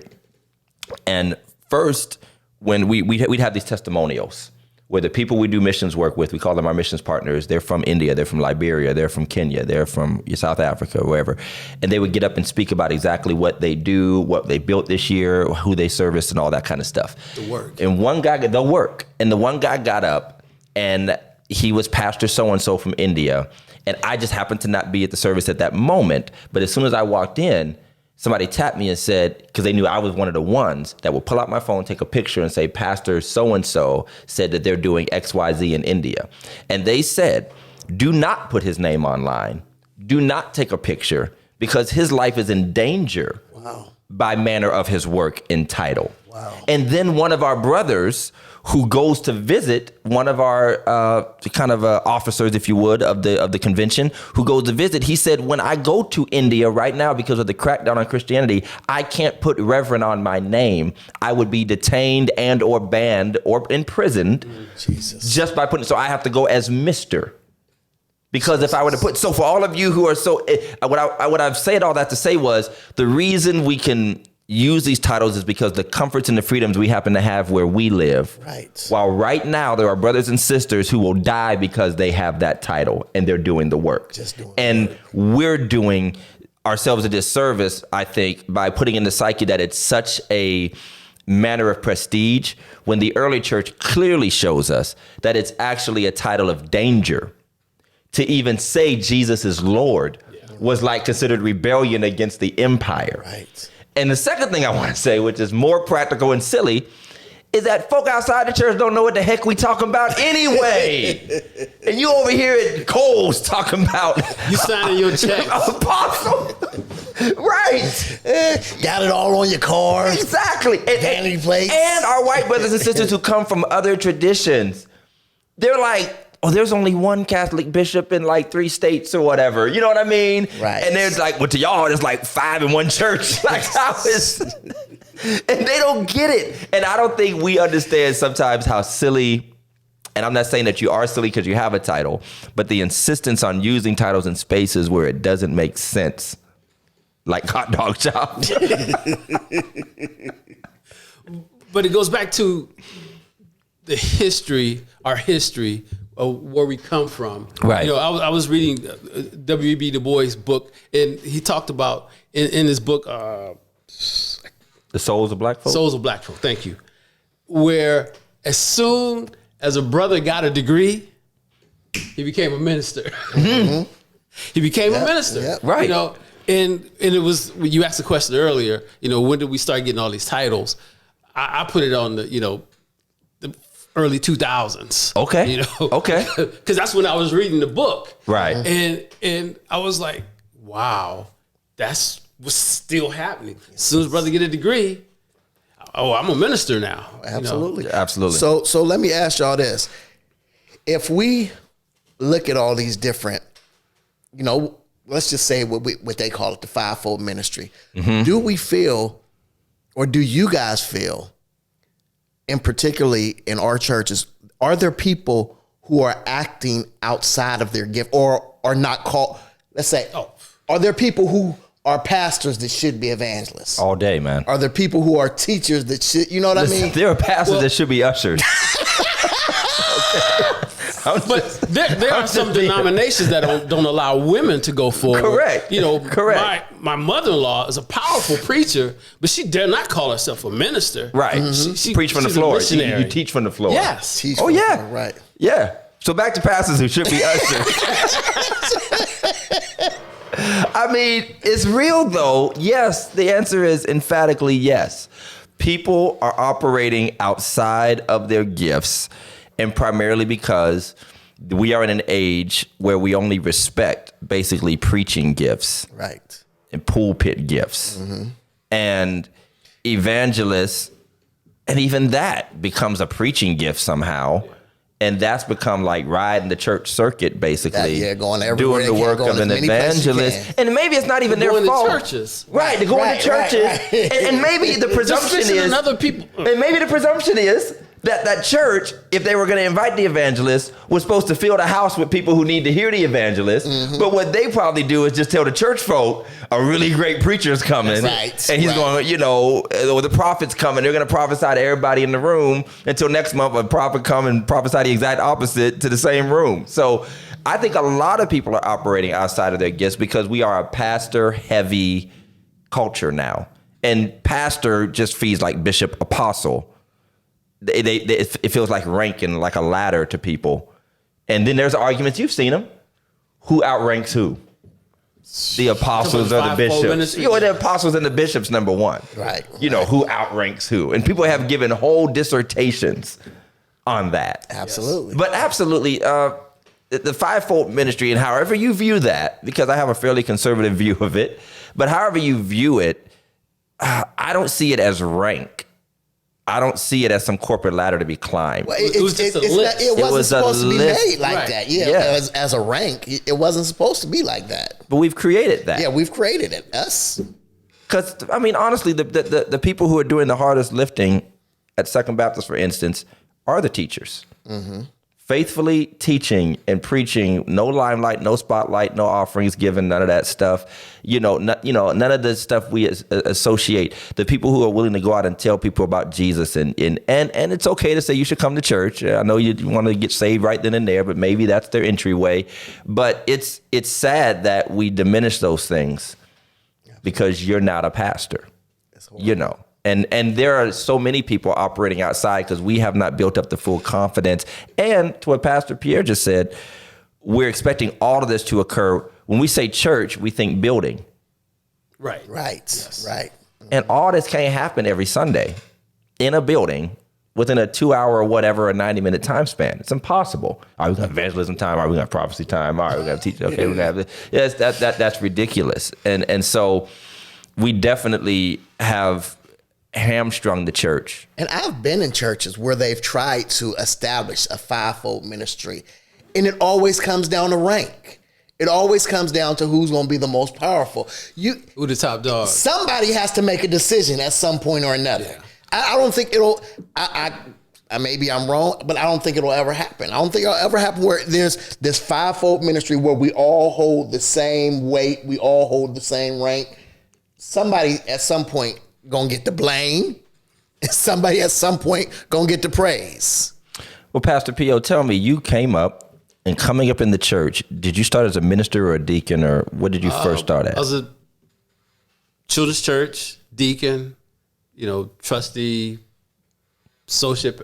And first, when we'd have these testimonials where the people we do missions work with, we call them our missions partners. They're from India, they're from Liberia, they're from Kenya, they're from South Africa, wherever. And they would get up and speak about exactly what they do, what they built this year, who they service, and all that kind of stuff. The work. And the work. And the one guy got up, and he was Pastor so-and-so from India. And I just happened to not be at the service at that moment. But as soon as I walked in, somebody tapped me and said, because they knew I was one of the ones that would pull out my phone, take a picture and say, Pastor so-and-so said that they're doing XYZ in India. And they said, do not put his name online. Do not take a picture because his life is in danger by manner of his work and title. Wow. And then one of our brothers who goes to visit one of our officers, if you would, of the convention, who goes to visit, he said, when I go to India right now because of the crackdown on Christianity, I can't put Reverend on my name. I would be detained and or banned or imprisoned just by putting, so I have to go as Mr. Because if I were to put, so for all of you who are what I've said all that to say was, the reason we can use these titles is because the comforts and the freedoms we happen to have where we live. Right. While right now there are brothers and sisters who will die because they have that title and they're doing the work. We're doing ourselves a disservice, I think, by putting in the psyche that it's such a manner of prestige, when the early church clearly shows us that it's actually a title of danger. To even say Jesus is Lord was like considered rebellion against the empire. Right. And the second thing I want to say, which is more practical and silly, is that folk outside the church don't know what the heck we talking about anyway. And you over here at Kohl's talking about You signing your checks. apostle. Right. Got it all on your car. Exactly. Vanity plates. And our white brothers and sisters who come from other traditions, they're like, oh, there's only one Catholic bishop in like 3 states or whatever. You know what I mean? Right. And there's like, well, to y'all, there's like 5 in one church. Like, how is... And they don't get it. And I don't think we understand sometimes how silly, and I'm not saying that you are silly because you have a title, but the insistence on using titles in spaces where it doesn't make sense. Like hot dog shop. But it goes back to the history, our history of where we come from. Right. You know, I was reading W.E.B. Du Bois' book, and he talked about in his book, The Souls of Black Folk? Souls of Black Folk, thank you, where as soon as a brother got a degree, he became a minister. Mm-hmm. He became a minister. Yep. Right. You know, and it was, you asked the question earlier, you know, when did we start getting all these titles? I put it on the, you know, the early 2000s. Okay. You know? Okay. Because that's when I was reading the book. Right. And I was like, wow, that's what's still happening. As soon as brother get a degree, oh, I'm a minister now. Absolutely. You know? Absolutely. So let me ask y'all this. If we look at all these different, you know, let's just say what they call it, the fivefold ministry. Mm-hmm. Do we feel, or do you guys feel, and particularly in our churches, are there people who are acting outside of their gift or are not called, let's say, are there people who are pastors that should be evangelists? All day, man. Are there people who are teachers that should, you know what I mean? There are pastors that should be ushers. But there are some denominations that don't allow women to go forward. Correct. You know, Correct. My mother-in-law is a powerful preacher, but she dare not call herself a minister. Right. Mm-hmm. She preach from the she's a floor. missionary. You teach from the floor. Yes. Teach Oh, from- yeah. Right. Yeah. So back to pastors who should be ushers. I mean, it's real though. Yes, the answer is emphatically yes. People are operating outside of their gifts, and primarily because we are in an age where we only respect basically preaching gifts. Right. And pulpit gifts. Mm-hmm. And evangelists, and even that becomes a preaching gift somehow. And that's become like riding the church circuit, basically. Going everywhere. Doing the work of an evangelist. And maybe it's not even their Going fault. to churches. Right, they're going to churches. Right. And maybe the presumption is other people. And maybe the presumption is that church, if they were going to invite the evangelist, was supposed to fill the house with people who need to hear the evangelist. Mm-hmm. But what they probably do is just tell the church folk a really great preacher's coming. Right. And he's going, you know, or the prophet's coming. They're going to prophesy to everybody in the room until next month a prophet come and prophesy the exact opposite to the same room. So I think a lot of people are operating outside of their gifts because we are a pastor-heavy culture now. And pastor just feels like bishop, apostle. It feels like ranking, like a ladder to people. And then there's arguments, you've seen them. Who outranks who? The apostles or the bishops? You know, the apostles and the bishops, number one. Right. You know, who outranks who? And people have given whole dissertations on that. Absolutely. But absolutely, the fivefold ministry, and however you view that, because I have a fairly conservative view of it, but however you view it, I don't see it as rank. I don't see it as some corporate ladder to be climbed. Well, it was just a list. It wasn't supposed to be made like right. that. Yeah. As a rank, it wasn't supposed to be like that. But we've created that. Yeah, we've created it. Us. Because, I mean, honestly, the people who are doing the hardest lifting at Second Baptist, for instance, are the teachers. Mm-hmm. Faithfully teaching and preaching, no limelight, no spotlight, no offerings given, none of that stuff. None of the stuff we associate. The people who are willing to go out and tell people about Jesus, and it's okay to say you should come to church. I know you want to get saved right then and there, but maybe that's their entryway. But it's sad that we diminish those things because you're not a pastor, you know. And there are so many people operating outside because we have not built up the full confidence. And to what Pastor Pierre just said, we're expecting all of this to occur. When we say church, we think building. Right. Right. Right. And all this can't happen every Sunday in a building within a 2-hour or whatever, a 90-minute time span. It's impossible. All right, we got evangelism time. All right, we got prophecy time. All right, we got teaching. Okay, we got yes, that's ridiculous. And so we definitely have hamstrung the church. And I've been in churches where they've tried to establish a fivefold ministry, and it always comes down to rank. It always comes down to who's going to be the most powerful. Who the top dog? Somebody has to make a decision at some point or another. Yeah. I don't think it'll. I maybe I'm wrong, but I don't think it'll ever happen. I don't think it'll ever happen where there's this fivefold ministry where we all hold the same weight, we all hold the same rank. Somebody at some point gonna get the blame. Somebody at some point gonna get the praise. Well, Pastor P.O., tell me, you came up and coming up in the church, did you start as a minister or a deacon, or what did you first start at? I was a children's church deacon, trustee, associate,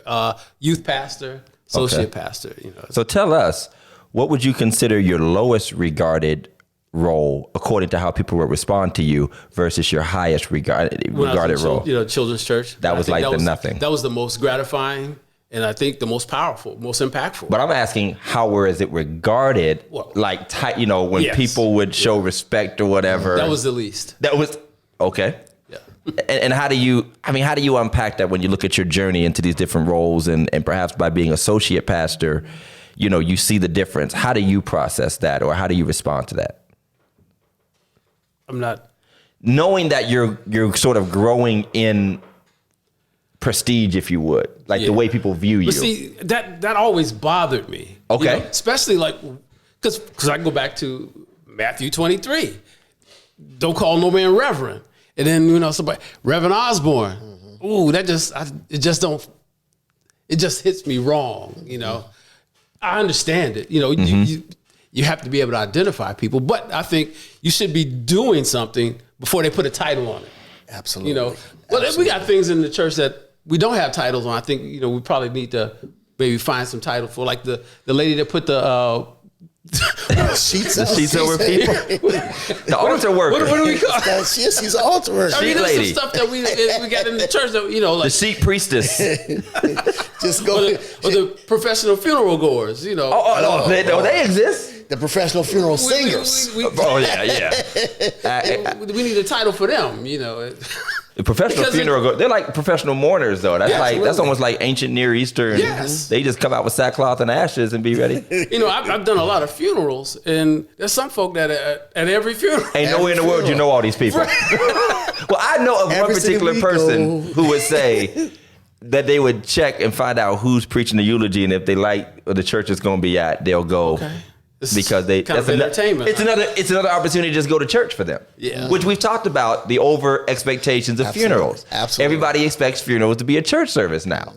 youth pastor, associate pastor. So tell us, what would you consider your lowest regarded role according to how people would respond to you versus your highest regarded role? Children's church. That was like nothing. That was the most gratifying, and I think the most powerful, most impactful. But I'm asking, how was it regarded? Well, when yes. people would show respect or whatever. That was the least. That was okay. Yeah. And how do you unpack that when you look at your journey into these different roles and perhaps by being associate pastor, you see the difference. How do you process that, or how do you respond to that? I'm not knowing that you're sort of growing in prestige, if you would, the way people view you. But see, that always bothered me. Okay. Especially because I go back to Matthew 23. Don't call no man reverend. And then, somebody, Reverend Osborne. Mm-hmm. Ooh, it just hits me wrong, I understand it. You have to be able to identify people, but I think you should be doing something before they put a title on it. Absolutely. But we got things in the church that we don't have titles on. I think, we probably need to maybe find some title for, like the lady that put the sheets over people. The altar worker. What do we call it? She's an altar worker. I mean, Sheet there's lady. some stuff that we got in the church that, The sheet priestess. Just go. Or the professional funeral goers, They exist. The professional funeral singers. We need a title for them, The professional funeral, they're like professional mourners, though. That's that's almost like ancient Near Eastern. Yes. They just come out with sackcloth and ashes and be ready. I've done a lot of funerals, and there's some folk that at every funeral. Ain't nowhere in the world you know all these people. Well, I know of one particular person who would say that they would check and find out who's preaching the eulogy, and if they like where the church is going to be at, they'll go. Okay. Because that's entertainment. It's another opportunity to just go to church for them. Yeah. Which we've talked about, the over expectations of funerals. Absolutely. Everybody expects funerals to be a church service now.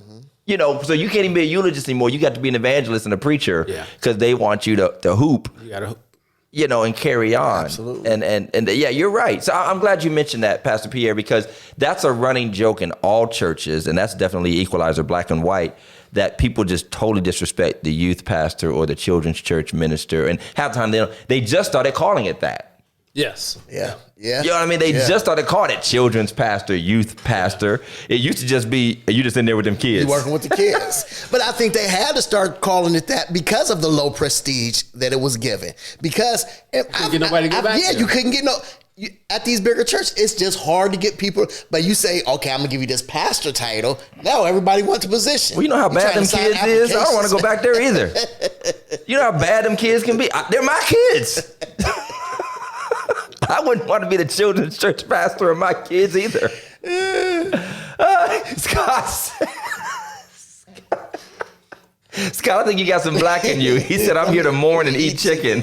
Mm-hmm. So you can't even be a eulogist anymore. You got to be an evangelist and a preacher because they want you to hoop. You gotta hoop. And carry on. Absolutely. And you're right. So I'm glad you mentioned that, Pastor Pierre, because that's a running joke in all churches, and that's definitely equalizer, black and white, that people just totally disrespect the youth pastor or the children's church minister. And half the time they just started calling it that. Yes. Yeah. You know what I mean? They just started calling it children's pastor, youth pastor. It used to just be, you just in there with them kids. You working with the kids. But I think they had to start calling it that because of the low prestige that it was given. Because get nobody to get back there. you couldn't get at these bigger churches, it's just hard to get people. But you say, okay, I'm gonna give you this pastor title. Now everybody wants a position. Well, you know how bad them kids is? I don't want to go back there either. You know how bad them kids can be? They're my kids. I wouldn't want to be the children's church pastor of my kids either. Scott, I think you got some black in you. He said, I'm here to mourn and eat chicken.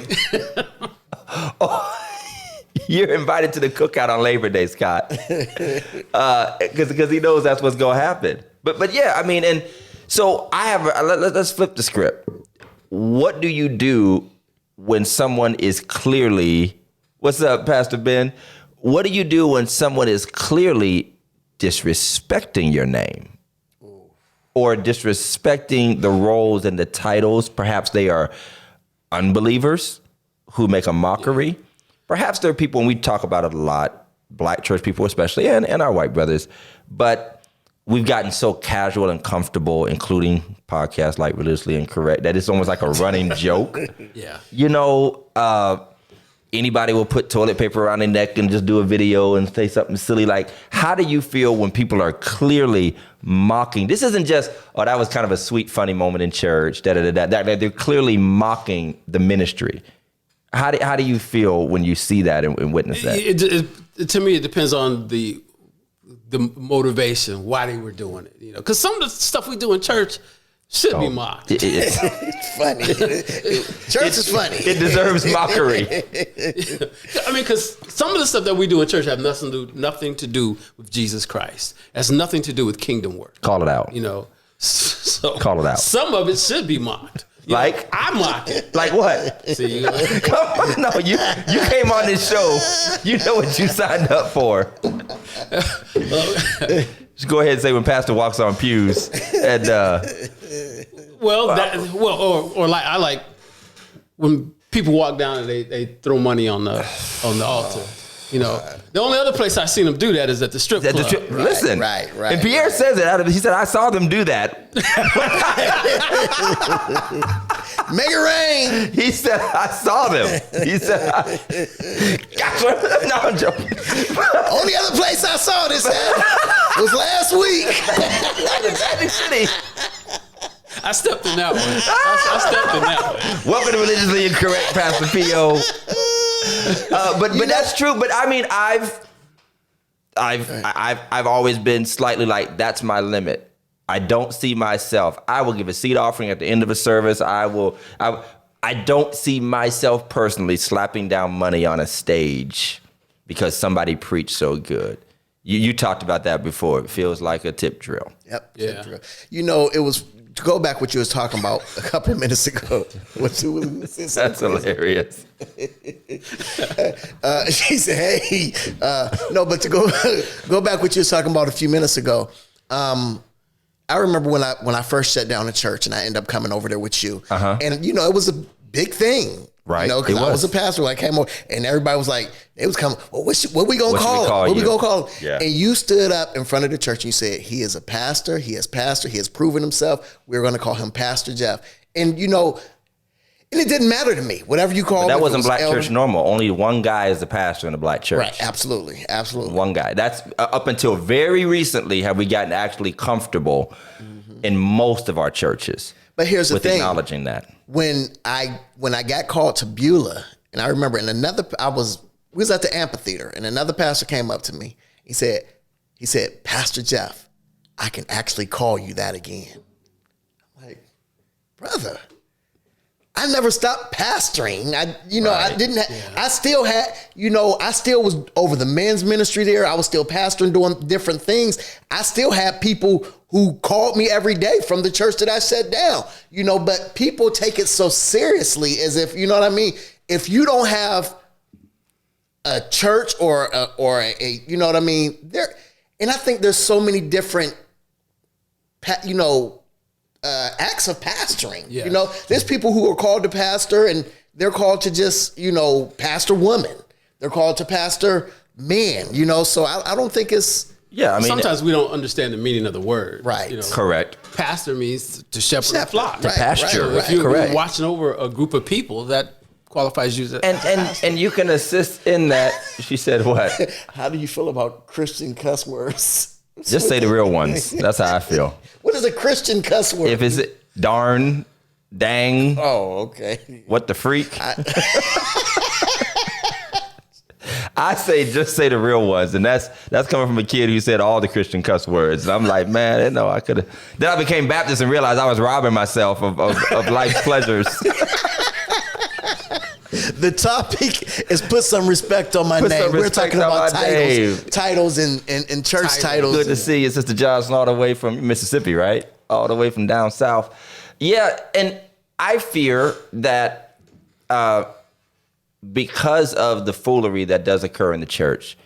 You're invited to the cookout on Labor Day, Scott. Because he knows that's what's going to happen. But yeah, I mean, and so let's flip the script. What do you do when someone is clearly, what's up, Pastor Ben? what do you do when someone is clearly disrespecting your name? Or disrespecting the roles and the titles? Perhaps they are unbelievers who make a mockery. Perhaps there are people, and we talk about it a lot, black church people especially, and our white brothers, but we've gotten so casual and comfortable, including podcasts like Religiously Incorrect, that it's almost like a running joke. Yeah. You know, anybody will put toilet paper around their neck and just do a video and say something silly. Like, how do you feel when people are clearly mocking? This isn't just, oh, that was kind of a sweet, funny moment in church. They're clearly mocking the ministry. How do you feel when you see that and witness that? To me, it depends on the motivation, why they were doing it. You know, because some of the stuff we do in church should be mocked. It's funny. Church is funny. It deserves mockery. I mean, because some of the stuff that we do in church have nothing to do with Jesus Christ. It has nothing to do with kingdom work. Call it out. You know, so Call it out. Some of it should be mocked. You Like? know, I mock it. Like what? See, Come on, no, you came on this show. You know what you signed up for. Just go ahead and say when Pastor walks on pews. And or like I like when people walk down and they throw money on the altar. You know, the only other place I've seen them do that is at the strip club. Listen, right. And Pierre says it out of it. He said, I saw them do that. Make it rain. He said, I saw them. He said, gotcha. No, I'm joking. Only other place I saw this at was last week. Atlantic City. I stepped in that one. I stepped in that one. Welcome to Religiously Incorrect, Pastor P.O. But that's true. But I mean, I've always been slightly like, that's my limit. I don't see myself. I will give a seed offering at the end of a service. I don't see myself personally slapping down money on a stage because somebody preached so good. You talked about that before. It feels like a tip drill. Yep. Yeah. Tip drill. You know, it was to go back what you was talking about a couple of minutes ago. That's hilarious. She said, "Hey, no," but to go back what you was talking about a few minutes ago. I remember when I first sat down in church and I ended up coming over there with you, and you know it was a big thing, right? You know, because I was a pastor when I came over, and everybody was like, "It was coming. Well, what we gonna call him? What we gonna call him?" Yeah. And you stood up in front of the church and you said, "He is a pastor. He has proven himself. We're going to call him Pastor Jeff." And you know. And it didn't matter to me. Whatever you call it. That wasn't Black church normal. Only one guy is the pastor in the Black church. Right. Absolutely. One guy. That's up until very recently have we gotten actually comfortable in most of our churches. But here's the with thing. Acknowledging that. When I got called to Beulah, and I remember we was at the amphitheater, and another pastor came up to me. He said, "Pastor Jeff, I can actually call you that again." I'm like, brother. I never stopped pastoring. I still had, I still was over the men's ministry there. I was still pastoring, doing different things. I still had people who called me every day from the church that I shut down, but people take it so seriously as if, you know what I mean? If you don't have a church or a you know what I mean? And I think there's so many different, acts of pastoring. Yes. There's people who are called to pastor and they're called to just, pastor woman. They're called to pastor men, so I don't think it's. Yeah, I mean. Sometimes we don't understand the meaning of the word. Right. Correct. Pastor means to shepherd the flock. To pasture. So if you're Correct. watching over a group of people, that qualifies you as And you can assist in that. She said what? How do you feel about Christian cuss words? Just say the real ones. That's how I feel. What is a Christian cuss word? If it's darn, dang, oh, okay. what the freak? I say just say the real ones, and that's coming from a kid who said all the Christian cuss words. And I'm like, man, no, I could have. Then I became Baptist and realized I was robbing myself of life's pleasures. The topic is put some respect on my name. We're talking about titles and church titles. Good to see you, Sister Johnson, all the way from Mississippi, right? All the way from down south. Yeah, and I fear that because of the foolery that does occur in the church,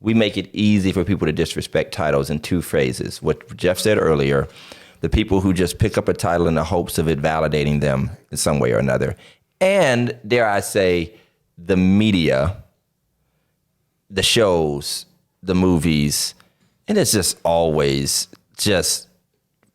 we make it easy for people to disrespect titles in two phrases. What Jeff said earlier, the people who just pick up a title in the hopes of it validating them in some way or another. And dare I say, the media, the shows, the movies, and it's just always just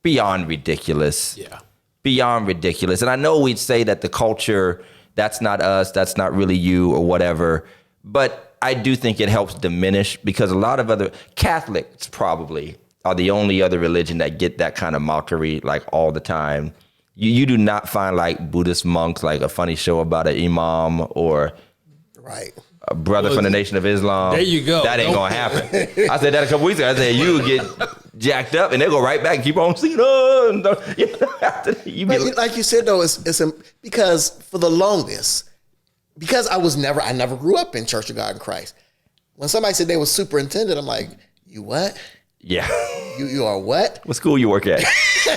beyond ridiculous. Yeah. Beyond ridiculous. And I know we'd say that the culture, that's not us, that's not really you or whatever, but I do think it helps diminish because a lot of other Catholics probably are the only other religion that get that kind of mockery like all the time. You do not find like Buddhist monks, like a funny show about an imam or Right. a brother from the Nation of Islam. There you go. That ain't gonna happen. I said that a couple weeks ago. I said you would get jacked up and they go right back and keep on singing. After you But get, like you said though, it's because for the longest, because I never grew up in Church of God in Christ. When somebody said they were superintendent, I'm like, you what? yeah. You are what? What school you work at?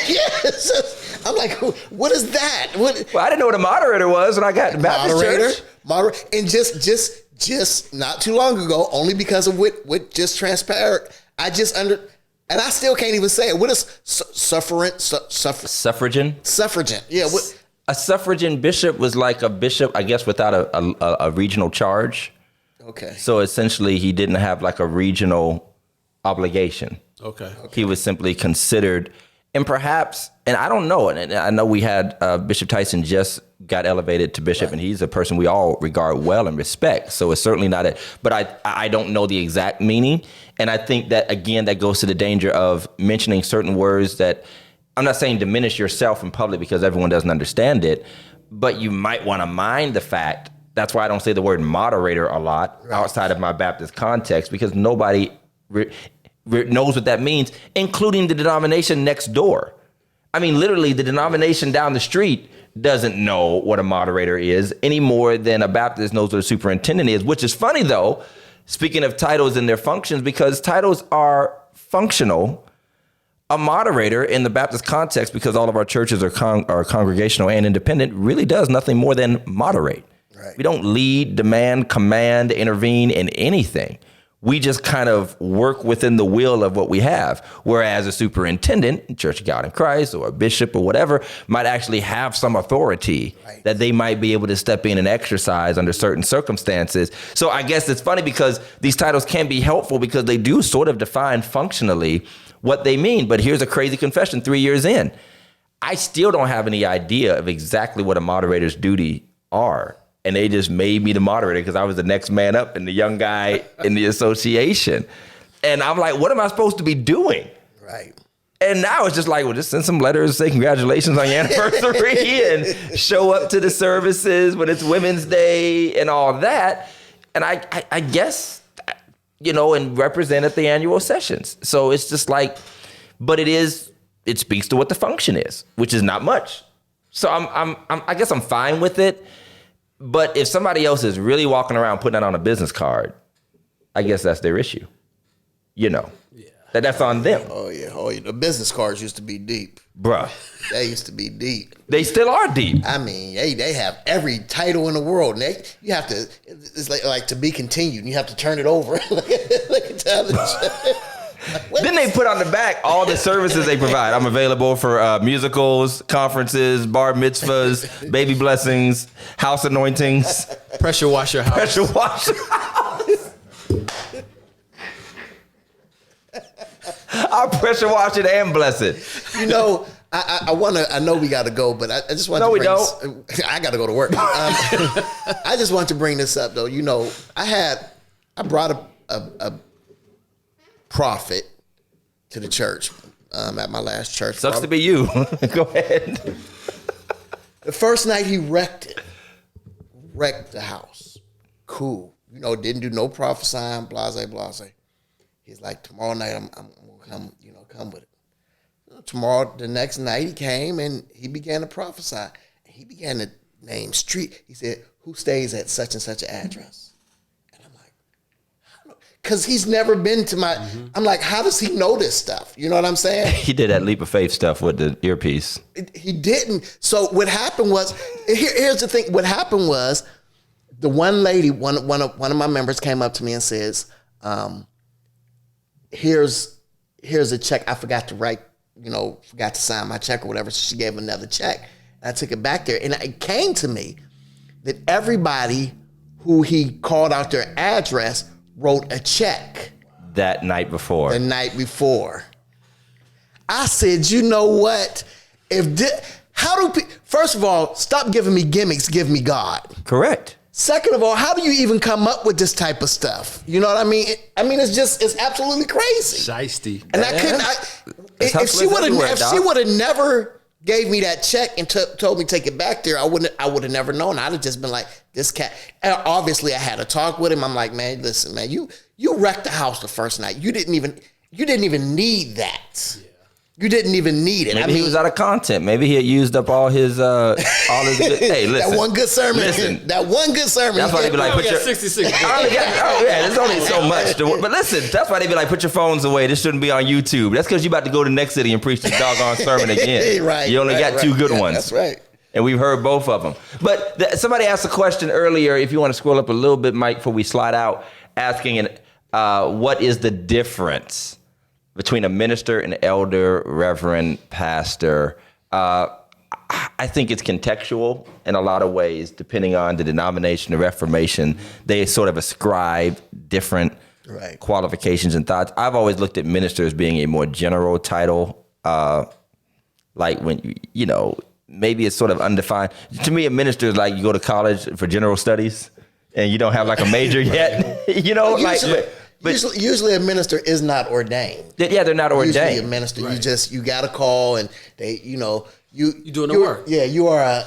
Yes. I'm like, what is that? What Well, I didn't know what a moderator was when I got to Baptist church. moderator, and just not too long ago, only because of what just transpired, I just and I still can't even say it. What is suffragant? Suffragant. Yeah. What? A suffragan bishop was like a bishop, I guess, without a regional charge. Okay. So essentially, he didn't have like a regional obligation. Okay. He was simply considered, and perhaps, and I don't know, and I know we had Bishop Tyson just got elevated to bishop, and he's a person we all regard well and respect. So it's certainly not it, but I don't know the exact meaning, and I think that again that goes to the danger of mentioning certain words that I'm not saying diminish yourself in public because everyone doesn't understand it, but you might want to mind the fact. That's why I don't say the word moderator a lot outside of my Baptist context because nobody knows what that means, including the denomination next door. I mean, literally, the denomination down the street doesn't know what a moderator is any more than a Baptist knows what a superintendent is, which is funny, though, speaking of titles and their functions, because titles are functional. A moderator in the Baptist context, because all of our churches are congregational and independent, really does nothing more than moderate. Right. We don't lead, demand, command, intervene in anything. We just kind of work within the will of what we have. Whereas a superintendent, Church of God in Christ, or a bishop or whatever, might actually have some authority that they might be able to step in and exercise under certain circumstances. So I guess it's funny because these titles can be helpful because they do sort of define functionally what they mean. But here's a crazy confession 3 years in. I still don't have any idea of exactly what a moderator's duty are. And they just made me the moderator because I was the next man up and the young guy in the association. And I'm like, what am I supposed to be doing? Right. And now it's just like, well, just send some letters, say congratulations on your anniversary and show up to the services when it's Women's Day and all that. And I guess, and represent at the annual sessions. So it's just like, but it speaks to what the function is, which is not much. So I guess I'm fine with it. But if somebody else is really walking around putting that on a business card, I guess that's their issue. Yeah. That's on them. Oh yeah. The business cards used to be deep. Bruh. They used to be deep. They still are deep. I mean, they have every title in the world. And you have to, it's like to be continued. And you have to turn it over. Look at Then they put on the back all the services they provide. I'm available for musicals, conferences, bar mitzvahs, baby blessings, house anointings. Pressure wash your house. Pressure wash your house. I'll pressure wash it and bless it. I know we got to go, but I just want to bring this. I got to go to work. I just want to bring this up though. I brought a prophet to the church at my last church. Sucks to be you. Go ahead. The first night he wrecked the house. Cool. Didn't do no prophesying, blase. He's like, tomorrow night I'm gonna come, come with it. Tomorrow, the next night he came and he began to prophesy. And he began to name street. He said, who stays at such and such an address? Because he's never been to my, I'm like, how does he know this stuff? You know what I'm saying? He did that leap of faith stuff with the earpiece. He didn't. So what happened was, here's the thing. What happened was the one lady, one of my members came up to me and says, here's a check. I forgot to write, forgot to sign my check or whatever. So she gave another check. And I took it back there. And it came to me that everybody who he called out their address wrote a check That night before. the night before. I said, you know what? First of all, stop giving me gimmicks, give me God. Correct. Second of all, how do you even come up with this type of stuff? You know what I mean? It's absolutely crazy. Shiesty. And I couldn't. If she would have never gave me that check and told me to take it back there, I would have never known. I'd have just been like, this cat. And obviously, I had a talk with him. I'm like, man, listen, man, you wrecked the house the first night. You didn't even need that. Yeah. You didn't even need it. Maybe he was out of content. Maybe he had used up all his good. Hey, listen. That one good sermon. Listen. That one good sermon. That's why they be like, put your 66. there's only so much. But listen, that's why they be like, put your phones away. This shouldn't be on YouTube. That's because you about to go to the next city and preach this doggone sermon again. Right. You only got two good ones. That's right. And we've heard both of them. But somebody asked a question earlier. If you want to scroll up a little bit, Mike, before we slide out, asking what is the difference between a minister, an elder, reverend, pastor? I think it's contextual in a lot of ways, depending on the denomination, the Reformation. They sort of ascribe different qualifications and thoughts. I've always looked at minister as being a more general title, like when, maybe it's sort of undefined. To me, a minister is like you go to college for general studies and you don't have like a major yet, Usually a minister is not ordained. Yeah, they're not ordained. Usually a minister, you got a call and they, you doing the work. Yeah, you are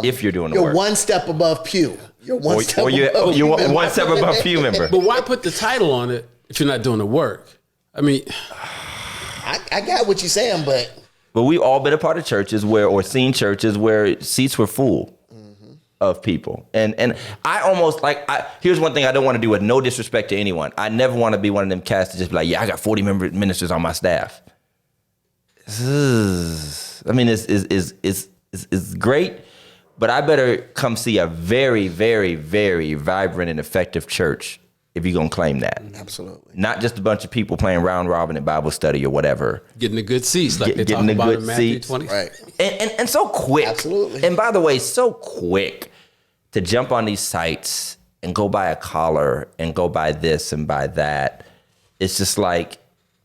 if you're doing the you're work. one step above pew. You're one step above you're pew. one step above pew member. But why put the title on it if you're not doing the work? I mean, I got what you're saying, but we've all been a part of churches or seen churches where seats were full of people. And I almost here's one thing I don't want to do with no disrespect to anyone. I never want to be one of them cats to just be like, yeah, I got 40 ministers on my staff. I mean, it's great, but I better come see a very, very, very vibrant and effective church if you're going to claim that. Absolutely. Not just a bunch of people playing round robin at Bible study or whatever. Getting the good seats like they talk about in Matthew 20. Right. And so quick. Absolutely. And by the way, so quick to jump on these sites and go buy a collar and go buy this and buy that. It's just like,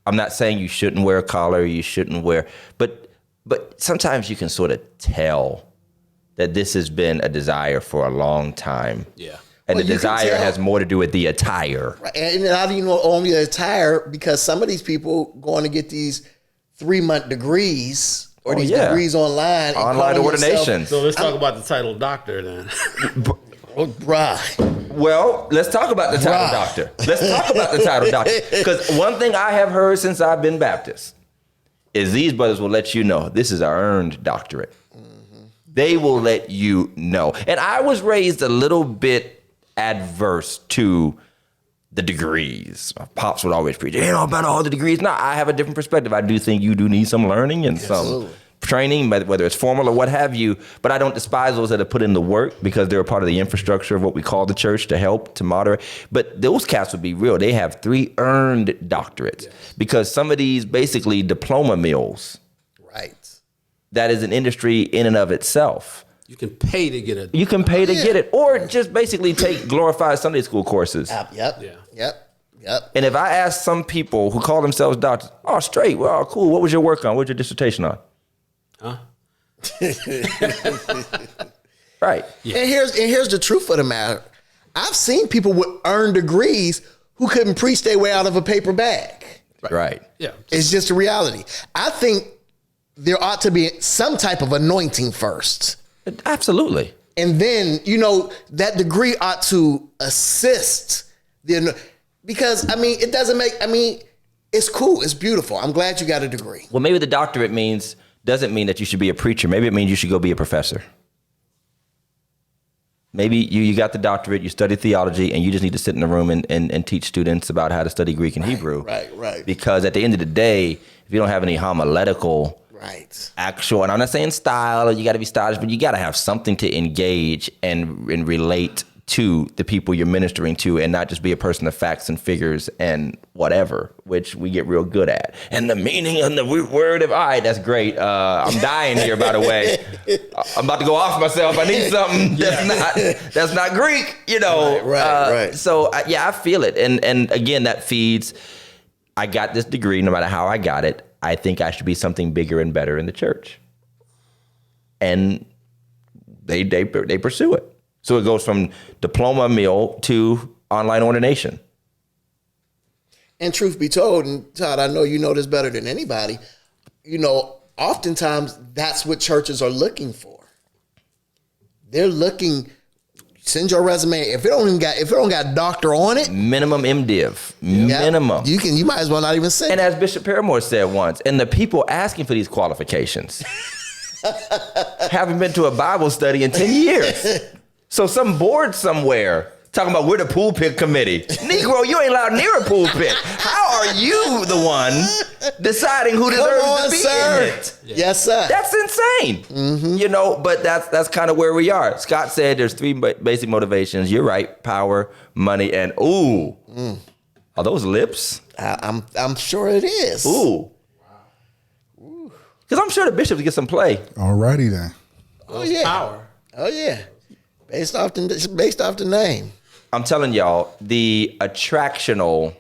I'm not saying you shouldn't wear a collar, you shouldn't wear, but sometimes you can sort of tell that this has been a desire for a long time. Yeah. And Well, the you can desire tell. has more to do with the attire. Right. And not even only the attire, because some of these people going to get these 3-month degrees or these degrees online. And Online calling ordination. So let's talk about the title doctor then. Right. Well, let's talk about the title doctor. Let's talk about the title doctor. Because one thing I have heard since I've been Baptist is these brothers will let you know this is an earned doctorate. They will let you know. And I was raised a little bit adverse to the degrees. My pops would always preach, about all the degrees. No, I have a different perspective. I do think you do need some learning and some training, whether it's formal or what have you. But I don't despise those that have put in the work because they're a part of the infrastructure of what we call the church to help, to moderate. But those cats would be real. They have 3 earned doctorates because some of these basically diploma mills. Right. That is an industry in and of itself. You can pay to get it. You can pay to get it, or just basically take glorified Sunday school courses. Yep. Yeah. Yep. And if I ask some people who call themselves doctors, oh, straight, well, cool. What was your work on? What was your dissertation on? Huh? Right. Yeah. And here's the truth of the matter. I've seen people with earned degrees who couldn't preach their way out of a paper bag. Right. Yeah. It's just a reality. I think there ought to be some type of anointing first. Absolutely. And then, that degree ought to assist because it doesn't it's cool. It's beautiful. I'm glad you got a degree. Well, maybe the doctorate doesn't mean that you should be a preacher. Maybe it means you should go be a professor. Maybe you got the doctorate, you studied theology, and you just need to sit in the room and teach students about how to study Greek and Hebrew. Right. Because at the end of the day, if you don't have any homiletical actual, and I'm not saying style, or you got to be stylish, but you got to have something to engage and relate to the people you're ministering to and not just be a person of facts and figures and whatever, which we get real good at. And the meaning and the word of, all right, that's great. I'm dying here, by the way. I'm about to go off myself. I need something that's not Greek, you know. Right. So, I feel it. And again, that feeds, I got this degree, no matter how I got it, I think I should be something bigger and better in the church. And they pursue it. So it goes from diploma mill to online ordination. And truth be told, and Todd, I know you know this better than anybody, you know, oftentimes that's what churches are looking for. They're looking, send your resume. If it don't got doctor on it, minimum MDiv, minimum. You might as well not even say. And as Bishop Paramore said once, and the people asking for these qualifications haven't been to a Bible study in 10 years. So some board somewhere talking about we're the pulpit committee. Negro, you ain't allowed near a pulpit. How are you the one deciding who deserves to be in it? Yes, sir. That's insane. Mm-hmm. You know, but that's kind of where we are. Scott said there's 3 basic motivations. You're right. Power, money, and ooh. Are those lips? I'm sure it is. Ooh. Because I'm sure the bishops get some play. Alrighty then. Oh yeah. Power. Oh yeah. Based off the name. I'm telling y'all, the attractional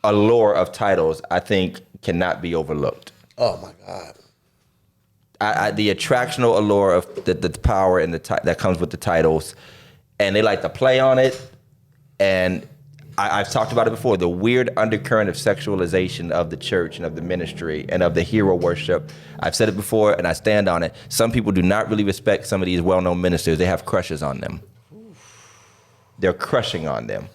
allure of titles, I think, cannot be overlooked. Oh my God. The attractional allure of the power and that comes with the titles, and they like to play on it. And I've talked about it before, the weird undercurrent of sexualization of the church and of the ministry and of the hero worship. I've said it before and I stand on it. Some people do not really respect some of these well-known ministers. They have crushes on them. They're crushing on them.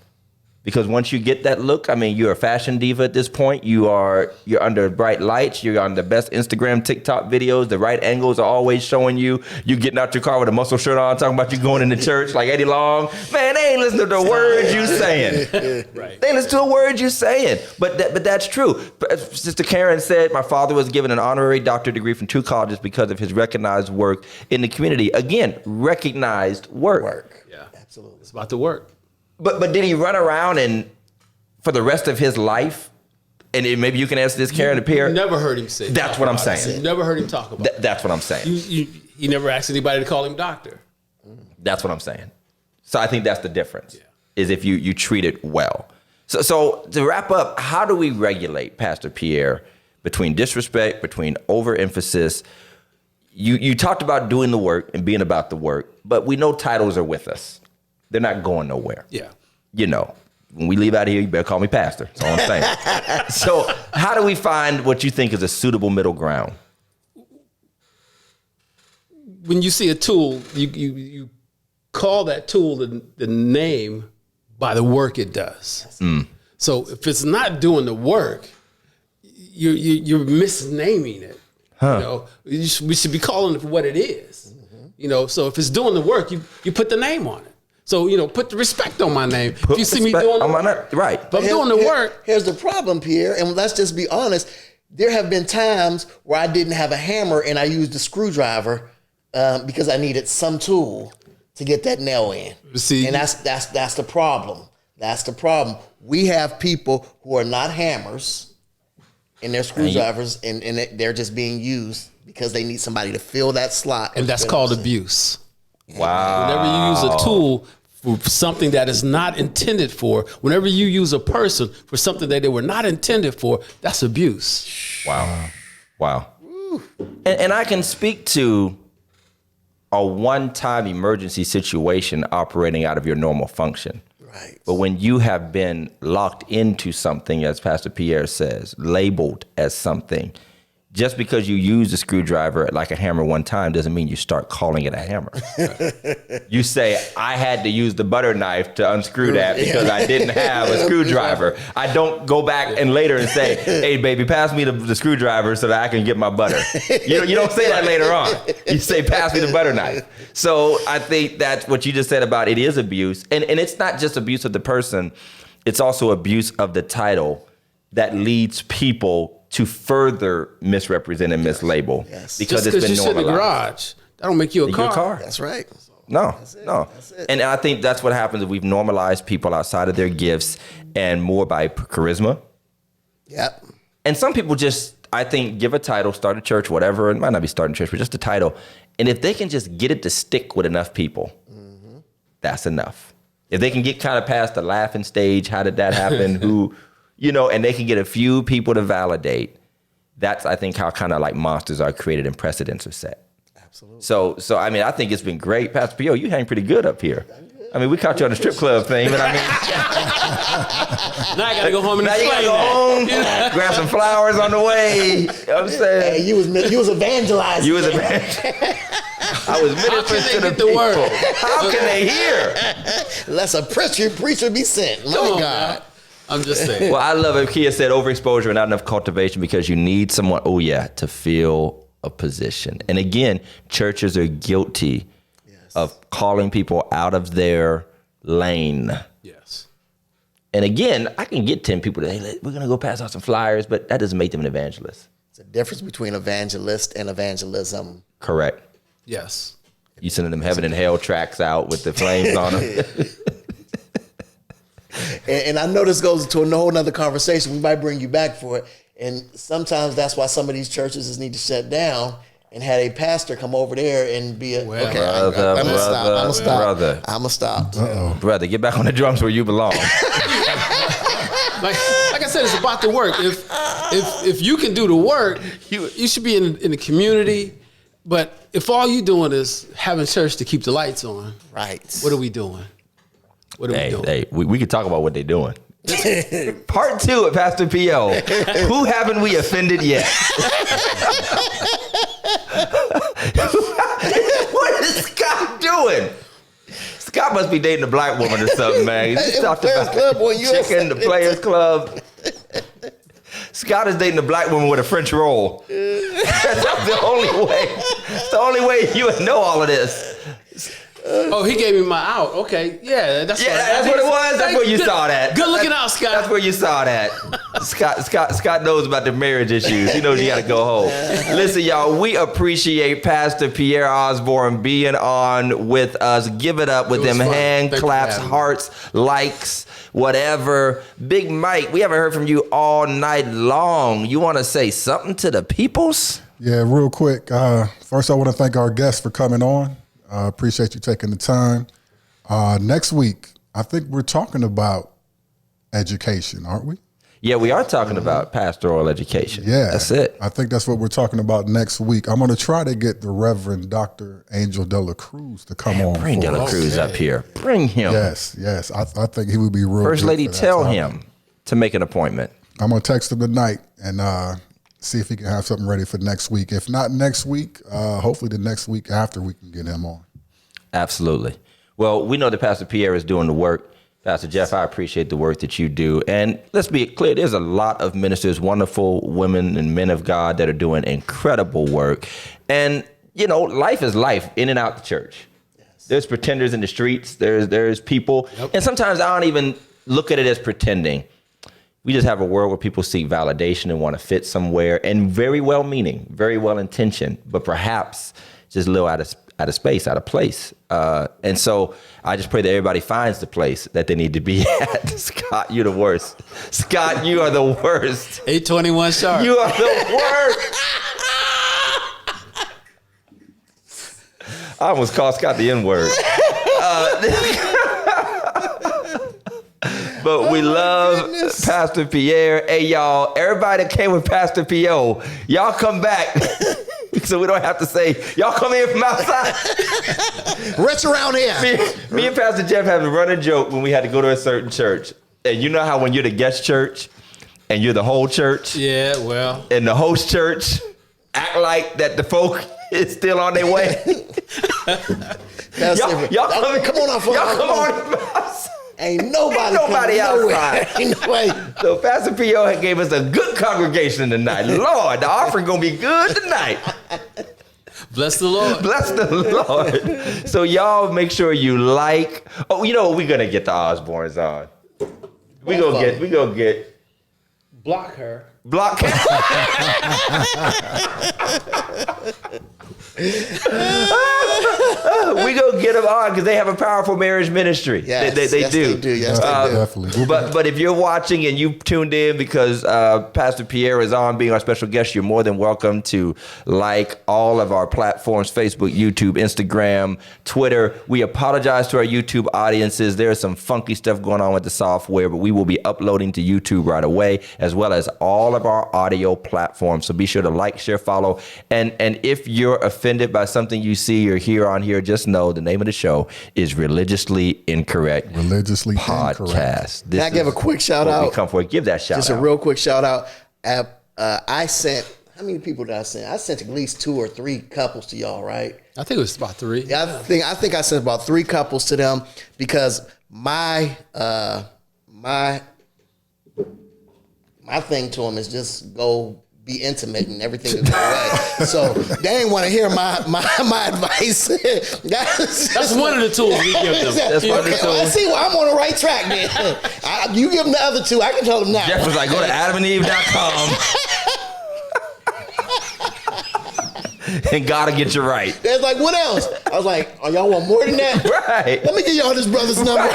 Because once you get that look, I mean, you're a fashion diva at this point. You're under bright lights. You're on the best Instagram, TikTok videos. The right angles are always showing you. You getting out your car with a muscle shirt on, talking about you going into church like Eddie Long. Man, they ain't listening to the words you saying. Right. They listen to a word you saying. But that's true. Sister Karen said my father was given an honorary doctorate degree from 2 colleges because of his recognized work in the community. Again, recognized work. Yeah. Absolutely. It's about to work. But did he run around and for the rest of his life? And maybe you can answer this, Karen, to Pierre. You never heard him say. That's what I'm saying. You never heard him talk about. That's what I'm saying. You never asked anybody to call him doctor. That's what I'm saying. So I think that's the difference. Yeah. Is if you treat it well. So to wrap up, how do we regulate, Pastor Pierre, between disrespect, between overemphasis? You talked about doing the work and being about the work, but we know titles are with us. They're not going nowhere. Yeah. You know, when we leave out of here, you better call me pastor. That's all I'm saying. So how do we find what you think is a suitable middle ground? When you see a tool, you call that tool the name by the work it does. So if it's not doing the work, you're misnaming it. You know, we should be calling it for what it is. You know, so if it's doing the work, you put the name on it. So, you know, put the respect on my name. If you see me doing the work, right. If I'm doing the work. Here's the problem, Pierre, and let's just be honest. There have been times where I didn't have a hammer and I used a screwdriver because I needed some tool to get that nail in. See, and that's the problem. That's the problem. We have people who are not hammers in their screwdrivers, and they're just being used because they need somebody to fill that slot. And that's called abuse. Wow. Whenever you use a tool for something that is not intended for, whenever you use a person for something that they were not intended for, that's abuse. Wow. And I can speak to a one-time emergency situation operating out of your normal function. Right. But when you have been locked into something, as Pastor Pierre says, labeled as something, just because you use a screwdriver like a hammer one time doesn't mean you start calling it a hammer. You say, I had to use the butter knife to unscrew that because I didn't have a screwdriver. I don't go back and later and say, hey, baby, pass me the screwdriver so that I can get my butter. You don't say that later on. You say, pass me the butter knife. So I think that's what you just said about it is abuse. And it's not just abuse of the person. It's also abuse of the title that leads people to further misrepresent and mislabel because Just it's been you sit in the normalized. garage, that don't make you a car. That's right. No. And I think that's what happens. We've normalized people outside of their gifts and more by charisma. Yep. And some people just, I think, give a title, start a church, whatever. It might not be starting a church, but just a title. And if they can just get it to stick with enough people, that's enough. If they can get kind of past the laughing stage, how did that happen? Who, and they can get a few people to validate. That's, I think, how kind of like monsters are created and precedents are set. Absolutely. So I mean, I think it's been great. Pastor Pierre, you hang pretty good up here. I mean, we caught you on the strip club thing, but I mean, now I gotta go home and now you gotta go home, grab some flowers on the way. You know what I'm saying? Hey, you was evangelizing. You was I was ministering to the get the people. word? How can they hear? Let's a preacher be sent. My Come on, God. man. I'm just saying. Well, I love it. Kia said overexposure and not enough cultivation because you need someone, to fill a position. And again, churches are guilty of calling people out of their lane. Yes. And again, I can get 10 people to, hey, we're going to go pass out some flyers, but that doesn't make them an evangelist. It's a difference between evangelist and evangelism. Correct. Yes. You sending them heaven and hell tracks out with the flames on them. And I know this goes into a whole nother conversation. We might bring you back for it. And sometimes that's why some of these churches just need to shut down and had a pastor come over there and be I'm gonna stop. Brother, get back on the drums where you belong. Like I said, it's about the work. If you can do the work, you should be in the community. But if all you doing is having church to keep the lights on, right? What are we doing? What are we doing? Hey, we could talk about what they're doing. Part 2 of Pastor P.O. Who haven't we offended yet? What is Scott doing? Scott must be dating a black woman or something, man. He's talked about chicken, the Players Club. Scott is dating a black woman with a French roll. That's the only way. It's the only way you would know all of this. Oh, he gave me my out. Okay, yeah, that's what it was. That's where you saw that. Good looking out, Scott. That's where you saw that. Scott knows about the marriage issues. He knows you got to go home. Listen, y'all, we appreciate Pastor Pierre Osborne being on with us. Give it up with them fun. hand Thank claps, you for hearts, likes, whatever. Big Mike, we haven't heard from you all night long. You want to say something to the peoples? Yeah, real quick. First, I want to thank our guests for coming on. Appreciate you taking the time. Next week, I think we're talking about education, aren't we? Yeah, we are talking about pastoral education. Yeah. That's it. I think that's what we're talking about next week. I'm going to try to get the Reverend Dr. Angel De La Cruz to come on. Bring De La Cruz up here. Bring him. Yes. I think he would be real First good Lady, for that tell topic. him to make an appointment. I'm going to text him tonight and see if he can have something ready for next week. If not next week, hopefully the next week after we can get him on. Absolutely. Well, we know that Pastor Pierre is doing the work. Pastor Jeff, I appreciate the work that you do. And let's be clear, there's a lot of ministers, wonderful women and men of God that are doing incredible work. And, life is life in and out the church. Yes. There's pretenders in the streets. There's people. Yep. And sometimes I don't even look at it as pretending. We just have a world where people seek validation and want to fit somewhere, and very well meaning, very well intentioned, but perhaps just a little out of space, out of place. And so I just pray that everybody finds the place that they need to be at. Scott, you're the worst. Scott, you are the worst. 821 sharp. You are the worst. I almost called Scott the N-word. But we love Pastor Pierre. Hey, y'all, everybody that came with Pastor P.O., y'all come back. So we don't have to say, y'all come in from outside. Rich around here. Me and Pastor Jeff have a running joke when we had to go to a certain church. And you know how when you're the guest church and you're the whole church? Yeah, well. And the host church act like that the folk is still on their way. y'all come on outside. Ain't nobody outside. Ain't no way. So Pastor P.O. gave us a good congregation tonight. Lord, the offering going to be good tonight. Bless the Lord. Bless the Lord. So y'all make sure you like. Oh, you know what? We're going to get the Osbornes on. We go get. Block her. Block. We gonna get them on because they have a powerful marriage ministry. Yes, they yes, do. they do. Yes, they do. Definitely. But if you're watching and you tuned in because Pastor Pierre is on being our special guest, you're more than welcome to like all of our platforms: Facebook, YouTube, Instagram, Twitter. We apologize to our YouTube audiences. There's some funky stuff going on with the software, but we will be uploading to YouTube right away, as well as all of our audio platforms. So be sure to like, share, follow. And if you're offended by something you see or hear on here, just know the name of the show is Religiously Incorrect Religiously Podcast. Incorrect. This Can I give a is quick shout what we out? come for. Give that shout Just out. a real quick shout out. I sent, how many people did I send? I sent at least 2 or 3 couples to y'all, right? I think it was about 3. Yeah, I think I sent about 3 couples to them because my thing to them is just go be intimate and everything is go away. So they ain't want to hear my advice. That's one of the tools we give them. That's one of the Okay, well, tools. see, well, I'm on the right track then. You give them the other 2. I can tell them now. Jeff was like, go to adamandeve.com and God will get you right. They're like, what else? I was like, oh, y'all want more than that? Right. Let me give y'all this brother's number.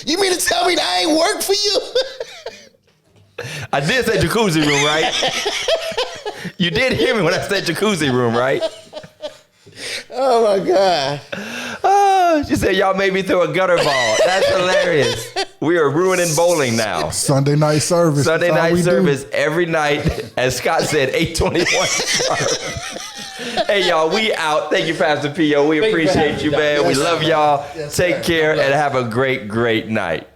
You mean to tell me that I ain't work for you? I did say jacuzzi room, right? You did hear me when I said jacuzzi room, right? Oh my God. Oh, she said, y'all made me throw a gutter ball. That's hilarious. We are ruining bowling now. Sunday night service. Sunday That's all night we do. service every night, as Scott said, 8:21. Hey, y'all, we out. Thank you, Pastor P.O. We Thank you for appreciate having you, me, man. Doc. We love y'all. Yes, Take sir. care and have a great, great night.